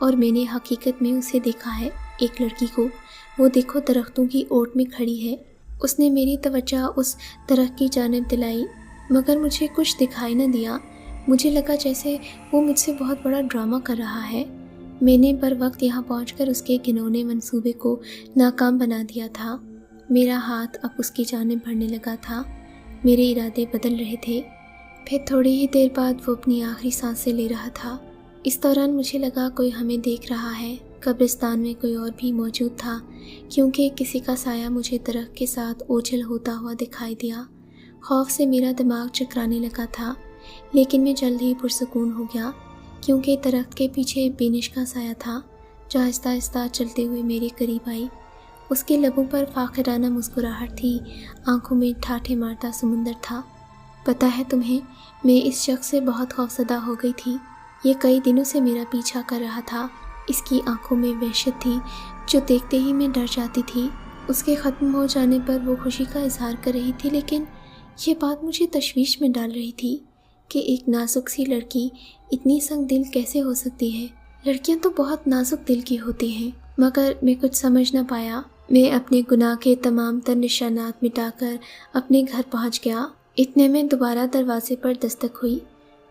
और मैंने हकीकत में उसे देखा है, एक लड़की को। वो देखो दरख्तों की ओट में खड़ी है। उसने मेरी तवज्जो उस दरख्त की जानिब दिलाई, मगर मुझे कुछ दिखाई न दिया। मुझे लगा जैसे वो मुझसे बहुत बड़ा ड्रामा कर रहा है। मैंने बर वक्त यहाँ पहुँचकर उसके घिनौने मंसूबे को नाकाम बना दिया था। मेरा हाथ अब उसकी जानिब बढ़ने लगा था। मेरे इरादे बदल रहे थे। फिर थोड़ी ही देर बाद वो अपनी आखिरी सांसें ले रहा था। इस दौरान मुझे लगा कोई हमें देख रहा है। कब्रिस्तान में कोई और भी मौजूद था, क्योंकि किसी का साया मुझे दरख्त के साथ ओझल होता हुआ दिखाई दिया। खौफ से मेरा दिमाग चकराने लगा था, लेकिन मैं जल्द ही पुरसकून हो गया, क्योंकि दरख्त के पीछे बेनिश का साया था, जो आहिस्ता आहिस्ता चलते हुए मेरे करीब आई। उसके लबों पर फाखिराना मुस्कुराहट थी, आंखों में ठाठे मारता समुंदर था। पता है तुम्हें, मैं इस शख्स से बहुत खौफजदा हो गई थी। ये कई दिनों से मेरा पीछा कर रहा था। इसकी आंखों में वहशत थी, जो देखते ही मैं डर जाती थी। उसके ख़त्म हो जाने पर वो खुशी का इजहार कर रही थी, लेकिन ये बात मुझे तशवीश में डाल रही थी कि एक नाजुक सी लड़की इतनी संग दिल कैसे हो सकती है। लड़कियां तो बहुत नाजुक दिल की होती हैं। मगर मैं कुछ समझ न पाया। मैं अपने गुनाह के तमाम तर निशानात मिटाकर अपने घर पहुंच गया। इतने में दोबारा दरवाजे पर दस्तक हुई।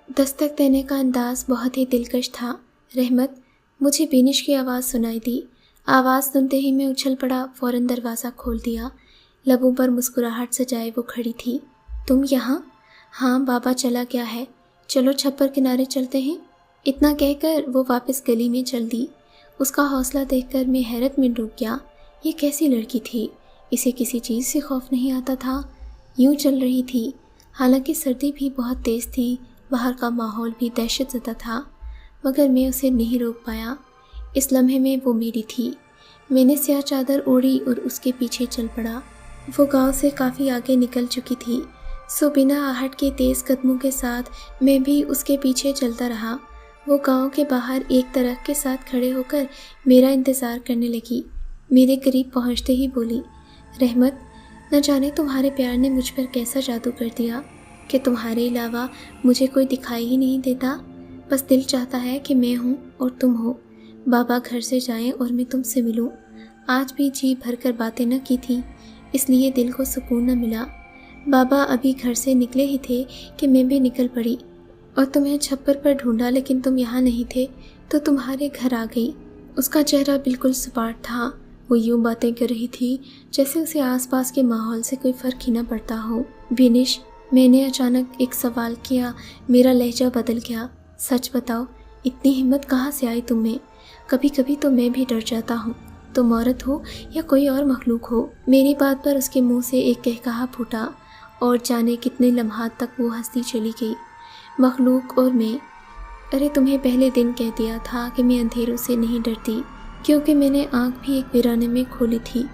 दस्तक देने का अंदाज बहुत ही दिलकश था। रहमत, मुझे बेनिश की आवाज़ सुनाई दी। आवाज़ सुनते ही मैं उछल पड़ा, फ़ौरन दरवाज़ा खोल दिया। लबों पर मुस्कुराहट सजाए वो खड़ी थी। तुम यहाँ? हाँ, बाबा चला गया है। चलो छप्पर किनारे चलते हैं। इतना कहकर वो वापस गली में चल दी। उसका हौसला देखकर मैं हैरत में डूब गया। ये कैसी लड़की थी? इसे किसी चीज़ से खौफ नहीं आता था। यूं चल रही थी। हालांकि सर्दी भी बहुत तेज़ थी, बाहर का माहौल भी दहशत ज़दा था, मगर मैं उसे नहीं रोक पाया। इस लम्हे में वो मेरी थी। मैंने स्याह चादर ओढ़ी और उसके पीछे चल पड़ा। वो गांव से काफ़ी आगे निकल चुकी थी, सो बिना आहट के तेज़ कदमों के साथ मैं भी उसके पीछे चलता रहा। वो गांव के बाहर एक तरफ के साथ खड़े होकर मेरा इंतज़ार करने लगी। मेरे करीब पहुंचते ही बोली, रहमत, न जाने तुम्हारे प्यार ने मुझ पर कैसा जादू कर दिया कि तुम्हारे अलावा मुझे कोई दिखाई ही नहीं देता। बस दिल चाहता है कि मैं हूँ और तुम हो। बाबा घर से जाएं और मैं तुमसे मिलूं। आज भी जी भर कर बातें न की थी, इसलिए दिल को सुकून न मिला। बाबा अभी घर से निकले ही थे कि मैं भी निकल पड़ी और तुम्हें छप्पर पर ढूंढा, लेकिन तुम यहाँ नहीं थे तो तुम्हारे घर आ गई। उसका चेहरा बिल्कुल सपाट था। वो यूँ बातें कर रही थी जैसे उसे आसपास के माहौल से कोई फ़र्क ही न पड़ता हो। बेनिश, मैंने अचानक एक सवाल किया। मेरा लहजा बदल गया। सच बताओ, इतनी हिम्मत कहाँ से आई तुम में? कभी कभी तो मैं भी डर जाता हूँ, तुम औरत हो या कोई और मखलूक हो। मेरी बात पर उसके मुंह से एक कहकहा फूटा और जाने कितने लम्हात तक वो हंसती चली गई। मखलूक और मैं? अरे तुम्हें पहले दिन कह दिया था कि मैं अंधेरों से नहीं डरती, क्योंकि मैंने आँख भी एक वीराने में खोली थी।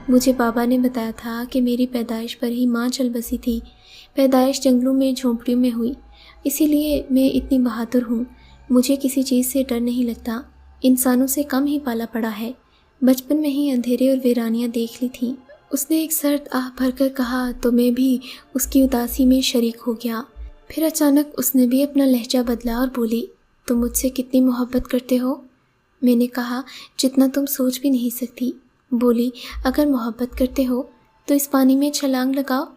मुझे बाबा ने बताया था कि मेरी पैदाइश पर ही माँ चल बसी थी। पैदाइश जंगलों में झोंपड़ियों में हुई, इसीलिए मैं इतनी बहादुर हूँ। मुझे किसी चीज़ से डर नहीं लगता। इंसानों से कम ही पाला पड़ा है। बचपन में ही अंधेरे और वीरानियाँ देख ली थी। उसने एक सर्द आह भरकर कहा तो मैं भी उसकी उदासी में शरीक हो गया। फिर अचानक उसने भी अपना लहजा बदला और बोली, तुम मुझसे कितनी मोहब्बत करते हो? मैंने कहा, जितना तुम सोच भी नहीं सकती। बोली, अगर मोहब्बत करते हो तो इस पानी में छलांग लगाओ।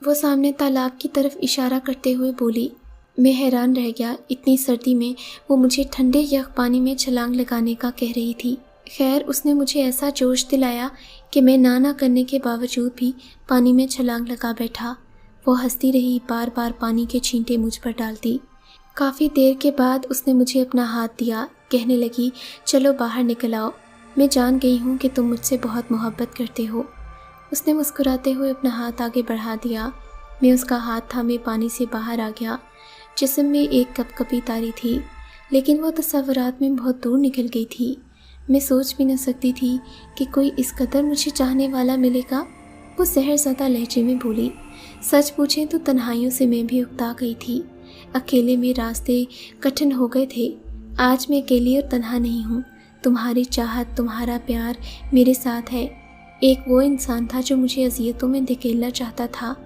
वो सामने तालाब की तरफ इशारा करते हुए बोली। मैं हैरान रह गया। इतनी सर्दी में वो मुझे ठंडे यख पानी में छलांग लगाने का कह रही थी। खैर, उसने मुझे ऐसा जोश दिलाया कि मैं ना करने के बावजूद भी पानी में छलांग लगा बैठा। वो हंसती रही, बार बार पानी के छींटे मुझ पर डालती। काफ़ी देर के बाद उसने मुझे अपना हाथ दिया। कहने लगी, चलो बाहर निकल आओ। मैं जान गई हूँ कि तुम मुझसे बहुत मोहब्बत करते हो। उसने मुस्कुराते हुए अपना हाथ आगे बढ़ा दिया। मैं उसका हाथ थामे पानी से बाहर आ गया। जिस्म में एक कपकपी तारी थी, लेकिन वो तसव्वुरात में बहुत दूर निकल गई थी। मैं सोच भी न सकती थी कि कोई इस कदर मुझे चाहने वाला मिलेगा। वो सहरज़दा लहजे में बोली, सच पूछें तो तन्हाइयों से मैं भी उकता गई थी। अकेले में रास्ते कठिन हो गए थे। आज मैं अकेली और तन्हा नहीं हूँ। तुम्हारी चाहत, तुम्हारा प्यार मेरे साथ है। एक वो इंसान था जो मुझे अज़ियतों में धकेलना चाहता था।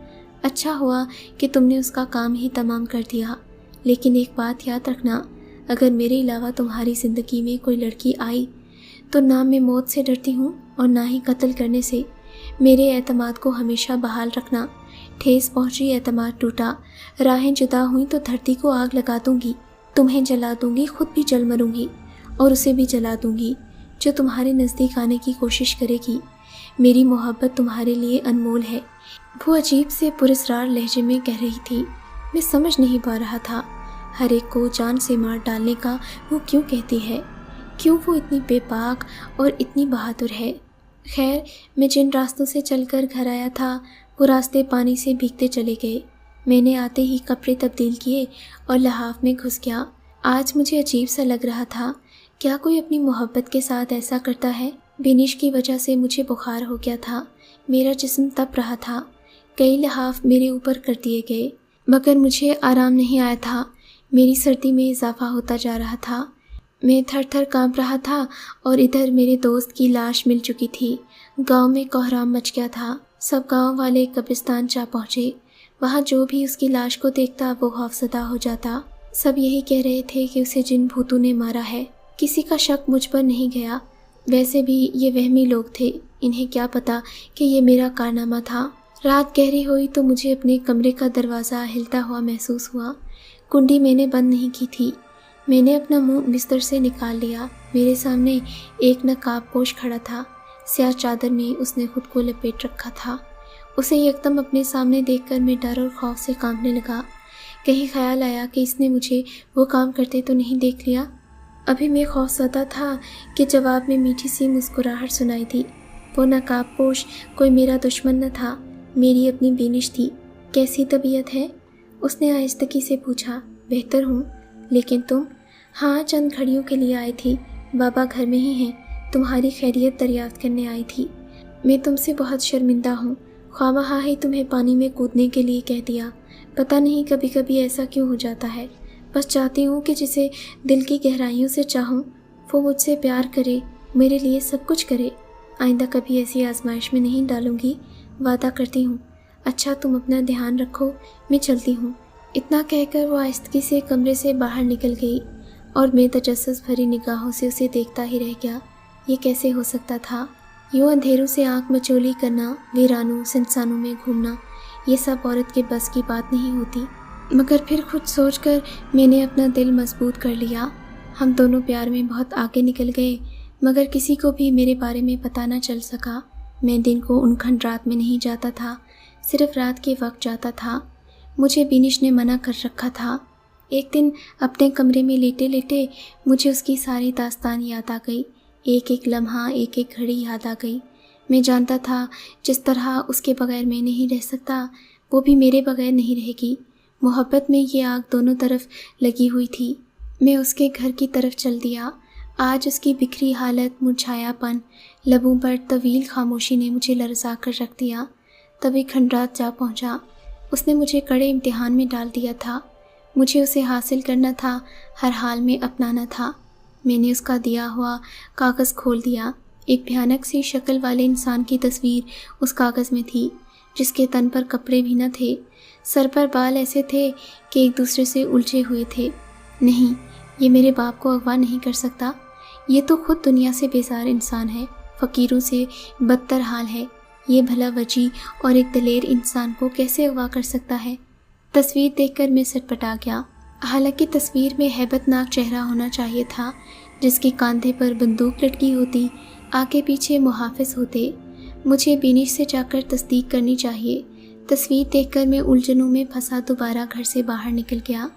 अच्छा हुआ कि तुमने उसका काम ही तमाम कर दिया। लेकिन एक बात याद रखना, अगर मेरे अलावा तुम्हारी ज़िंदगी में कोई लड़की आई तो ना मैं मौत से डरती हूँ और ना ही कत्ल करने से। मेरे एतमाद को हमेशा बहाल रखना। ठेस पहुँची, एतमाद टूटा, राहें जुदा हुई तो धरती को आग लगा दूँगी। तुम्हें जला दूँगी, खुद भी जल मरूँगी और उसे भी जला दूँगी जो तुम्हारे नज़दीक आने की कोशिश करेगी। मेरी मोहब्बत तुम्हारे लिए अनमोल है। वो अजीब से पुरस्रार लहजे में कह रही थी। मैं समझ नहीं पा रहा था हर एक को जान से मार डालने का वो क्यों कहती है, क्यों वो इतनी बेबाक और इतनी बहादुर है। खैर, मैं जिन रास्तों से चलकर घर आया था वो रास्ते पानी से भीगते चले गए। मैंने आते ही कपड़े तब्दील किए और लहाफ में घुस गया। आज मुझे अजीब सा लग रहा था, क्या कोई अपनी मोहब्बत के साथ ऐसा करता है। बिनिश की वजह से मुझे बुखार हो गया था, मेरा जिस्म तप रहा था। कई लहाफ मेरे ऊपर कर दिए गए मगर मुझे आराम नहीं आया था। मेरी सर्दी में इजाफा होता जा रहा था, मैं थर थर काँप रहा था और इधर मेरे दोस्त की लाश मिल चुकी थी। गांव में कोहराम मच गया था, सब गांव वाले कब्रिस्तान जा पहुँचे। वहाँ जो भी उसकी लाश को देखता वो खौफजदा हो जाता। सब यही कह रहे थे कि उसे जिन भूतों ने मारा है। किसी का शक मुझ पर नहीं गया। वैसे भी ये वहमी लोग थे, इन्हें क्या पता कि ये मेरा कारनामा था। रात गहरी हुई तो मुझे अपने कमरे का दरवाज़ा हिलता हुआ महसूस हुआ। कुंडी मैंने बंद नहीं की थी। मैंने अपना मुंह बिस्तर से निकाल लिया। मेरे सामने एक नकाबपोश खड़ा था, स्याह चादर में उसने खुद को लपेट रखा था। उसे एकदम अपने सामने देखकर मैं डर और खौफ से कांपने लगा। कहीं ख्याल आया कि इसने मुझे वो काम करते तो नहीं देख लिया। अभी मैं खौफज़दा था कि जवाब में मीठी सी मुस्कुराहट सुनाई दी। वो नकाबपोश कोई मेरा दुश्मन न था, मेरी अपनी बिनिश थी। कैसी तबीयत है? उसने आहिस्तगी से पूछा। बेहतर हूँ, लेकिन तुम? हाँ, चंद घड़ियों के लिए आई थी। बाबा घर में ही हैं, तुम्हारी खैरियत दरियाफ्त करने आई थी। मैं तुमसे बहुत शर्मिंदा हूँ, ख्वामखा ही तुम्हें पानी में कूदने के लिए कह दिया। पता नहीं कभी कभी ऐसा क्यों हो जाता है। बस चाहती हूँ कि जिसे दिल की गहराइयों से चाहूँ वो मुझसे प्यार करे, मेरे लिए सब कुछ करे। आइंदा कभी ऐसी आजमाइश में नहीं डालूंगी, वादा करती हूँ। अच्छा, तुम अपना ध्यान रखो, मैं चलती हूँ। इतना कहकर वो आहिस्तगी से कमरे से बाहर निकल गई और मैं तजस्सुस भरी निगाहों से उसे देखता ही रह गया। ये कैसे हो सकता था? यूँ अंधेरों से आंख मचोली करना, वीरानों सुनसानों में घूमना, ये सब औरत के बस की बात नहीं होती। मगर फिर खुद सोचकर मैंने अपना दिल मजबूत कर लिया। हम दोनों प्यार में बहुत आगे निकल गए, मगर किसी को भी मेरे बारे में पता न चल सका। मैं दिन को उन खंडरात में नहीं जाता था, सिर्फ रात के वक्त जाता था। मुझे बिनिश ने मना कर रखा था। एक दिन अपने कमरे में लेटे लेटे मुझे उसकी सारी दास्तान याद आ गई। एक एक लम्हा, एक एक घड़ी याद आ गई। मैं जानता था जिस तरह उसके बगैर मैं नहीं रह सकता, वो भी मेरे बगैर नहीं रहेगी। मोहब्बत में ये आग दोनों तरफ लगी हुई थी। मैं उसके घर की तरफ चल दिया। आज उसकी बिखरी हालत, मुरझायापन, लबों पर तवील खामोशी ने मुझे लरज़ा कर रख दिया। तभी खंडरात जा पहुंचा। उसने मुझे कड़े इम्तिहान में डाल दिया था। मुझे उसे हासिल करना था, हर हाल में अपनाना था। मैंने उसका दिया हुआ कागज़ खोल दिया। एक भयानक सी शक्ल वाले इंसान की तस्वीर उस कागज़ में थी, जिसके तन पर कपड़े भी न थे। सर पर बाल ऐसे थे कि एक दूसरे से उलझे हुए थे। नहीं, ये मेरे बाप को अगवा नहीं कर सकता। ये तो खुद दुनिया से बेजार इंसान है, फ़कीरों से बदतर हाल है। ये भला वजी और एक दलेर इंसान को कैसे अगवा कर सकता है? तस्वीर देखकर मैं सटपटा गया। हालांकि तस्वीर में हैबतनाक चेहरा होना चाहिए था, जिसके कांधे पर बंदूक लटकी होती, आगे पीछे मुहाफिज होते। मुझे बिनिश से जाकर तस्दीक करनी चाहिए। तस्वीर देखकर मैं उलझनों में फंसा दोबारा घर से बाहर निकल गया।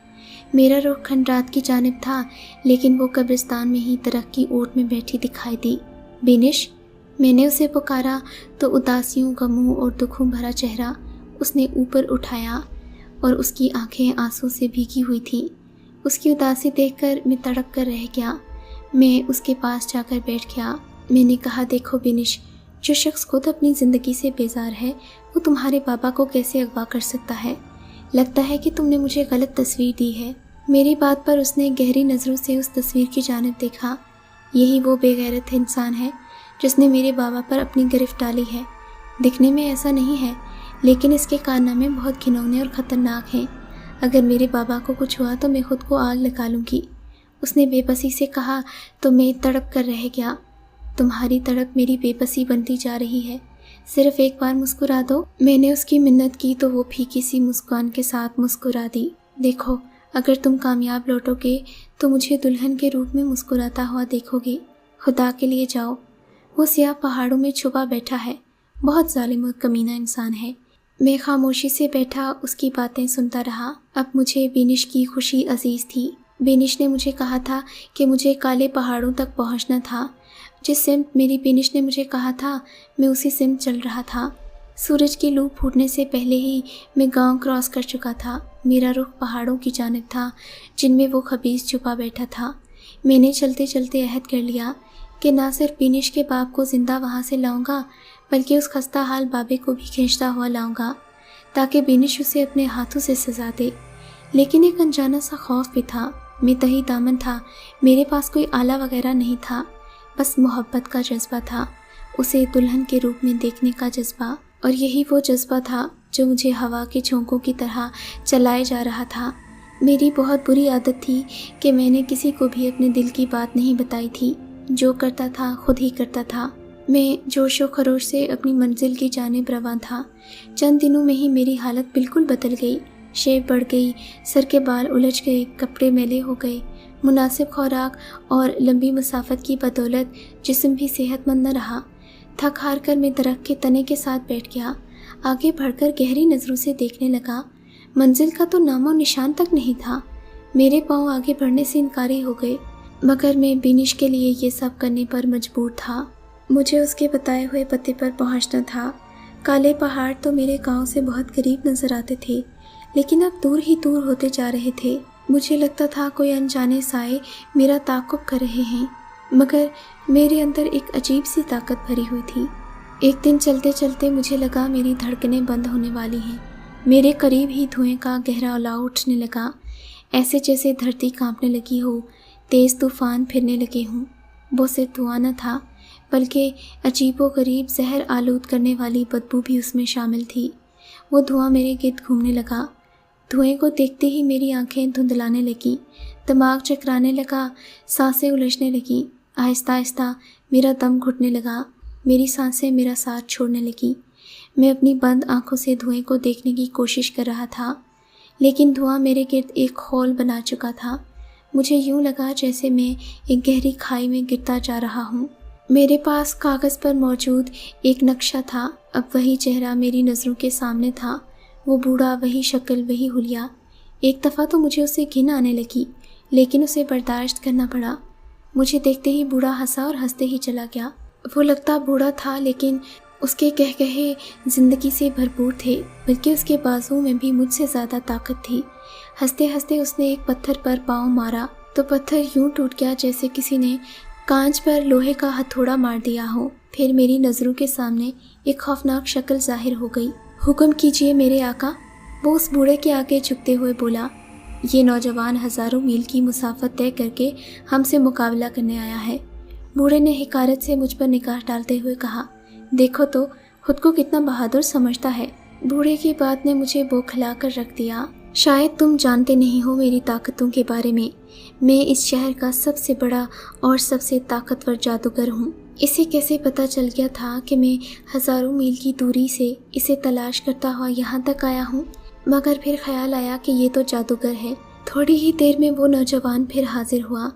मेरा रुख खंडरात की जानिब था, लेकिन वो कब्रिस्तान में ही दरख्त की ओट में बैठी दिखाई दी। बिनिश, मैंने उसे पुकारा तो उदासियों, गमों और दुखों भरा चेहरा उसने ऊपर उठाया और उसकी आंखें आंसू से भीगी हुई थीं। उसकी उदासी देखकर मैं तड़प कर रह गया। मैं उसके पास जाकर बैठ गया। मैंने कहा, देखो बिनिश, जो शख्स खुद अपनी ज़िंदगी से बेजार है वो तुम्हारे बाबा को कैसे अगवा कर सकता है? लगता है कि तुमने मुझे गलत तस्वीर दी है। मेरी बात पर उसने गहरी नज़रों से उस तस्वीर की जानिब देखा। यही वो बेगैरत इंसान है जिसने मेरे बाबा पर अपनी गिरफ्त डाली है। दिखने में ऐसा नहीं है, लेकिन इसके कारनामे बहुत घिनौने और ख़तरनाक हैं। अगर मेरे बाबा को कुछ हुआ तो मैं खुद को आग लगा लूँगी। उसने बेबसी से कहा तो मैं तड़प कर रह गया। तुम्हारी तड़प मेरी बेबसी बनती जा रही है। सिर्फ एक बार मुस्कुरा दो। मैंने उसकी मिन्नत की तो वो फीकी सी मुस्कान के साथ मुस्कुरा दी। देखो, अगर तुम कामयाब लौटोगे तो मुझे दुल्हन के रूप में मुस्कुराता हुआ देखोगे। खुदा के लिए जाओ। वो सियाह पहाड़ों में छुपा बैठा है, बहुत जालिम और कमीना इंसान है। मैं खामोशी से बैठा उसकी बातें सुनता रहा। अब मुझे बेनिश की खुशी अजीज़ थी। बेनिश ने मुझे कहा था कि मुझे काले पहाड़ों तक पहुंचना था। जिस सिमत मेरी बेनिश ने मुझे कहा था मैं उसी सिमत चल रहा था। सूरज की लू फूटने से पहले ही मैं गांव क्रॉस कर चुका था। मेरा रुख पहाड़ों की जानिब था जिनमें वो खबीज़ छुपा बैठा था। मैंने चलते चलते अहद कर लिया कि ना सिर्फ बेनिश के बाप को ज़िंदा वहाँ से लाऊंगा बल्कि उस खस्ता हाल बाबे को भी खींचता हुआ लाऊंगा ताकि बेनिश उसे अपने हाथों से सजा दे। लेकिन एक अनजाना सा खौफ भी था। मैं तही दामन था। मेरे पास कोई आला वगैरह नहीं था, बस मोहब्बत का जज्बा था, उसे दुल्हन के रूप में देखने का जज्बा। और यही वो जज्बा था जो मुझे हवा के झोंकों की तरह चलाए जा रहा था। मेरी बहुत बुरी आदत थी कि मैंने किसी को भी अपने दिल की बात नहीं बताई थी। जो करता था खुद ही करता था। मैं जोश व खरोश से अपनी मंजिल की जानिब रवां था। चंद दिनों में ही मेरी हालत बिल्कुल बदल गई। शेव बढ़ गई, सर के बाल उलझ गए, कपड़े मैले हो गए। मुनासिब खुराक और लंबी मुसाफत की बदौलत जिस्म भी सेहतमंद न रहा। थक हार कर मैं दरख्त के तने के साथ बैठ गया। आगे बढ़कर गहरी नज़रों से देखने लगा। मंजिल का तो नामो निशान तक नहीं था। मेरे पाँव आगे बढ़ने से इनकारी हो गए, मगर मैं बेनिश के लिए ये सब करने पर मजबूर था। मुझे उसके बताए हुए पते पर पहुंचना था। काले पहाड़ तो मेरे गांव से बहुत करीब नज़र आते थे, लेकिन अब दूर ही दूर होते जा रहे थे। मुझे लगता था कोई अनजाने साए मेरा ताक़ुब कर रहे हैं, मगर मेरे अंदर एक अजीब सी ताकत भरी हुई थी। एक दिन चलते चलते मुझे लगा मेरी धड़कनें बंद होने वाली हैं। मेरे करीब ही धुएं का गहरा उलाव उठने लगा, ऐसे जैसे धरती कांपने लगी हो, तेज़ तूफ़ान फिरने लगे हों। वो सिर्फ धुआं न था, बल्कि अजीबो गरीब जहर आलूद करने वाली बदबू भी उसमें शामिल थी। वो धुआं मेरे गिर्द घूमने लगा। धुएं को देखते ही मेरी आंखें धुंधलाने लगी, दिमाग चकराने लगा, सांसें उलझने लगी। आहिस्ता आहिस्ता मेरा दम घुटने लगा, मेरी सांसें मेरा साथ छोड़ने लगी। मैं अपनी बंद आंखों से धुएं को देखने की कोशिश कर रहा था, लेकिन धुआं मेरे गिर्द एक खौल बना चुका था। मुझे यूं लगा जैसे मैं एक गहरी खाई में गिरता जा रहा हूँ। मेरे पास कागज़ पर मौजूद एक नक्शा था। अब वही चेहरा मेरी नज़रों के सामने था, वो बूढ़ा, वही शक्ल, वही हुलिया। एक दफ़ा तो मुझे उसे घिन आने लगी, लेकिन उसे बर्दाश्त करना पड़ा। मुझे देखते ही बूढ़ा हंसा और हंसते ही चला गया। वो लगता बूढ़ा था, लेकिन उसके कहकहे ज़िंदगी से भरपूर थे, बल्कि उसके बाजुओं में भी मुझसे ज़्यादा ताकत थी। हंसते हंसते उसने एक पत्थर पर पाँव मारा तो पत्थर यूं टूट गया जैसे किसी ने कांच पर लोहे का हथौड़ा मार दिया हो। फिर मेरी नज़रों के सामने एक खौफनाक शक्ल जाहिर हो गई। हुक्म कीजिए मेरे आका, वो उस बूढ़े के आगे झुकते हुए बोला। ये नौजवान हज़ारों मील की मुसाफत तय करके हमसे मुकाबला करने आया है। बूढ़े ने हिकारत से मुझ पर निगाह डालते हुए कहा, देखो तो खुद को कितना बहादुर समझता है। बूढ़े की बात ने मुझे बौखला कर रख दिया। शायद तुम जानते नहीं हो मेरी ताकतों के बारे में। मैं इस शहर का सबसे बड़ा और सबसे ताकतवर जादूगर हूँ। इसे कैसे पता चल गया था कि मैं हज़ारों मील की दूरी से इसे तलाश करता हुआ यहाँ तक आया हूँ? मगर फिर ख्याल आया कि ये तो जादूगर है। थोड़ी ही देर में वो नौजवान फिर हाजिर हुआ।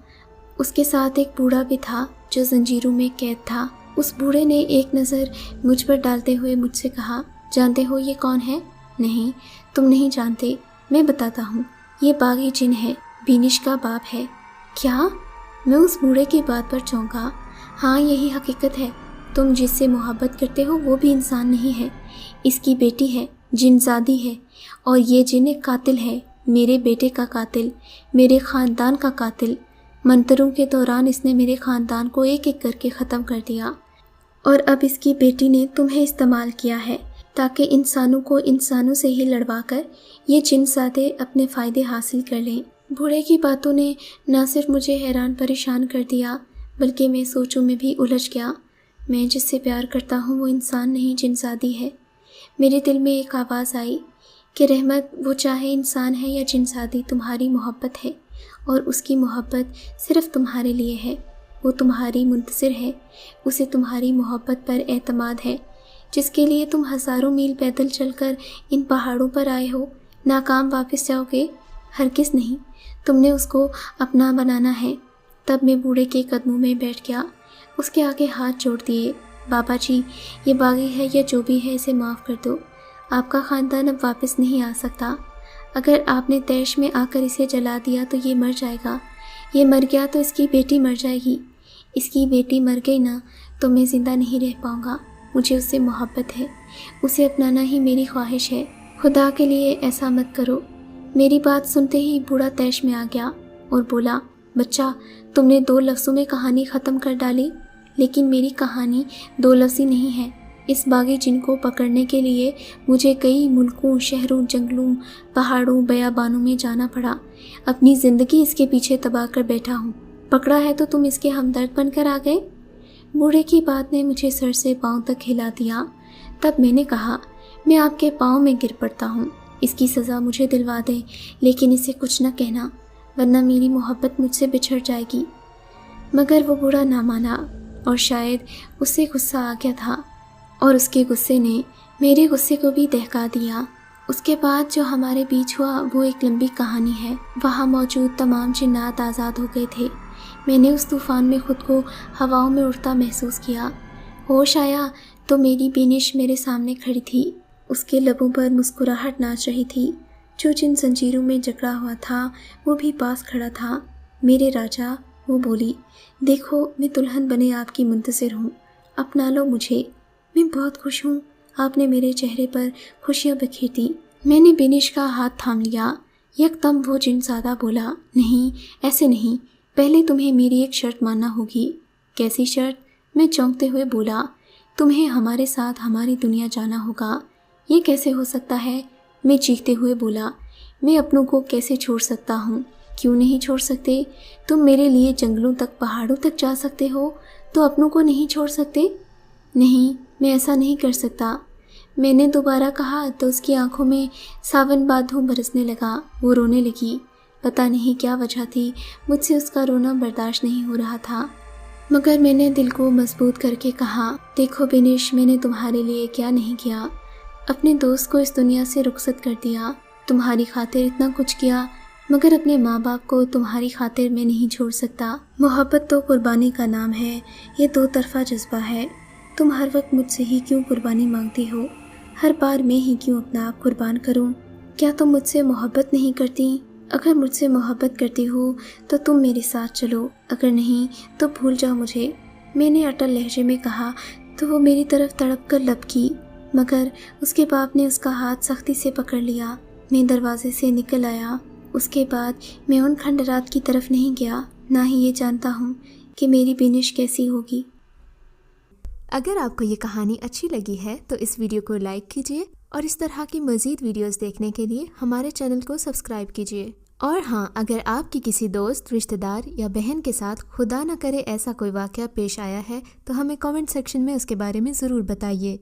उसके साथ एक बूढ़ा भी था जो जंजीरों में कैद था। उस बूढ़े ने एक नज़र मुझ पर डालते हुए मुझसे कहा, जानते हो ये कौन है? नहीं, तुम नहीं जानते, मैं बताता हूँ। ये बागी जिन है, बेनिश का बाप है। क्या? मैं उस बूढ़े की बात पर चौंका। हाँ, यही हकीकत है। तुम जिससे मोहब्बत करते हो वो भी इंसान नहीं है, इसकी बेटी है, जिनजादी है। और ये जिन एक कातिल है, मेरे बेटे का कातिल, मेरे ख़ानदान का कातिल। मंतरों के दौरान इसने मेरे ख़ानदान को एक एक करके ख़त्म कर दिया, और अब इसकी बेटी ने तुम्हें इस्तेमाल किया है ताकि इंसानों को इंसानों से ही लड़वा कर ये जिनज़ादे अपने फ़ायदे हासिल कर लें। बूढ़े की बातों ने न सिर्फ मुझे हैरान परेशान कर दिया, बल्कि मैं सोचों में भी उलझ गया। मैं जिससे प्यार करता हूँ वो इंसान नहीं, जिनज़ादी है। मेरे दिल में एक आवाज़ आई कि रहमत, वो चाहे इंसान है या जिनज़ादी, तुम्हारी मोहब्बत है, और उसकी मोहब्बत सिर्फ़ तुम्हारे लिए है। वो तुम्हारी मुंतज़िर है, उसे तुम्हारी मोहब्बत पर एतमाद है, जिसके लिए तुम हज़ारों मील पैदल चलकर इन पहाड़ों पर आए हो। नाकाम वापस जाओगे? हरगिज़ नहीं, तुमने उसको अपना बनाना है। तब मैं बूढ़े के कदमों में बैठ गया, उसके आगे हाथ जोड़ दिए। बाबा जी, ये बागी है या जो भी है, इसे माफ़ कर दो। آپ کا خاندان اب واپس نہیں آ سکتا۔ اگر آپ نے تیش میں آ کر اسے جلا دیا تو یہ مر جائے گا، یہ مر گیا تو اس کی بیٹی مر جائے گی، اس کی بیٹی مر گئی نا تو میں زندہ نہیں رہ پاؤں گا۔ مجھے اس سے محبت ہے، اسے اپنانا ہی میری خواہش ہے، خدا کے لیے ایسا مت کرو۔ میری بات سنتے ہی بوڑھا تیش میں آ گیا اور بولا، بچہ تم نے 2 لفظوں میں کہانی ختم کر ڈالی، لیکن میری کہانی 2 لفظی نہیں ہے۔ اس باغی جن کو پکڑنے کے لیے مجھے کئی ملکوں، شہروں، جنگلوں، پہاڑوں، بیابانوں میں جانا پڑا، اپنی زندگی اس کے پیچھے تباہ کر بیٹھا ہوں۔ پکڑا ہے تو تم اس کے ہمدرد بن کر آ گئے؟ بوڑھے کی بات نے مجھے سر سے پاؤں تک ہلا دیا۔ تب میں نے کہا، میں آپ کے پاؤں میں گر پڑتا ہوں، اس کی سزا مجھے دلوا دیں، لیکن اسے کچھ نہ کہنا ورنہ میری محبت مجھ سے بچھڑ جائے گی۔ مگر وہ بوڑھا نہ مانا، اور شاید اس سے غصہ آ گیا تھا، اور اس کے غصے نے میرے غصے کو بھی دہکا دیا۔ اس کے بعد جو ہمارے بیچ ہوا وہ ایک لمبی کہانی ہے۔ وہاں موجود تمام جنات آزاد ہو گئے تھے۔ میں نے اس طوفان میں خود کو ہواؤں میں اڑتا محسوس کیا۔ ہوش آیا تو میری بینش میرے سامنے کھڑی تھی، اس کے لبوں پر مسکراہٹ ناچ رہی تھی۔ جو جن زنجیروں میں جکڑا ہوا تھا وہ بھی پاس کھڑا تھا۔ میرے راجا، وہ بولی، دیکھو میں دلہن بنے آپ کی منتظر ہوں، اپنا لو مجھے، میں بہت خوش ہوں۔ آپ نے میرے چہرے پر خوشیاں بکھیر دیں۔ میں نے بینش کا ہاتھ تھام لیا۔ یکدم وہ جن زادہ بولا، نہیں ایسے نہیں، پہلے تمہیں میری ایک شرط ماننا ہوگی۔ کیسی شرط؟ میں چونکتے ہوئے بولا، تمہیں ہمارے ساتھ ہماری دنیا جانا ہوگا۔ یہ کیسے ہو سکتا ہے؟ میں چیختے ہوئے بولا، میں اپنوں کو کیسے چھوڑ سکتا ہوں؟ کیوں نہیں چھوڑ سکتے؟ تم میرے لیے جنگلوں تک، پہاڑوں تک جا سکتے ہو تو اپنوں کو نہیں چھوڑ سکتے؟ نہیں، میں ایسا نہیں کر سکتا۔ میں نے دوبارہ کہا تو اس کی آنکھوں میں ساون بادھوں برسنے لگا۔ وہ رونے لگی۔ پتہ نہیں کیا وجہ تھی، مجھ سے اس کا رونا برداشت نہیں ہو رہا تھا، مگر میں نے دل کو مضبوط کر کے کہا، دیکھو بینش، میں نے تمہارے لیے کیا نہیں کیا، اپنے دوست کو اس دنیا سے رخصت کر دیا، تمہاری خاطر اتنا کچھ کیا، مگر اپنے ماں باپ کو تمہاری خاطر میں نہیں چھوڑ سکتا۔ محبت تو قربانی کا نام ہے، یہ 2 طرفہ جذبہ ہے۔ تم ہر وقت مجھ سے ہی کیوں قربانی مانگتی ہو؟ ہر بار میں ہی کیوں اپنا آپ قربان کروں؟ کیا تم مجھ سے محبت نہیں کرتی؟ اگر مجھ سے محبت کرتی ہو تو تم میرے ساتھ چلو، اگر نہیں تو بھول جاؤ مجھے۔ میں نے اٹل لہجے میں کہا تو وہ میری طرف تڑپ کر لب کی، مگر اس کے باپ نے اس کا ہاتھ سختی سے پکڑ لیا۔ میں دروازے سے نکل آیا۔ اس کے بعد میں ان کھنڈرات کی طرف نہیں گیا، نہ ہی یہ جانتا ہوں کہ میری بینش کیسی ہوگی۔ اگر آپ کو یہ کہانی اچھی لگی ہے تو اس ویڈیو کو لائک کیجیے، اور اس طرح کی مزید ویڈیوز دیکھنے کے لیے ہمارے چینل کو سبسکرائب کیجیے۔ اور ہاں، اگر آپ کی کسی دوست، رشتہ دار یا بہن کے ساتھ خدا نہ کرے ایسا کوئی واقعہ پیش آیا ہے تو ہمیں کامنٹ سیکشن میں اس کے بارے میں ضرور بتائیے۔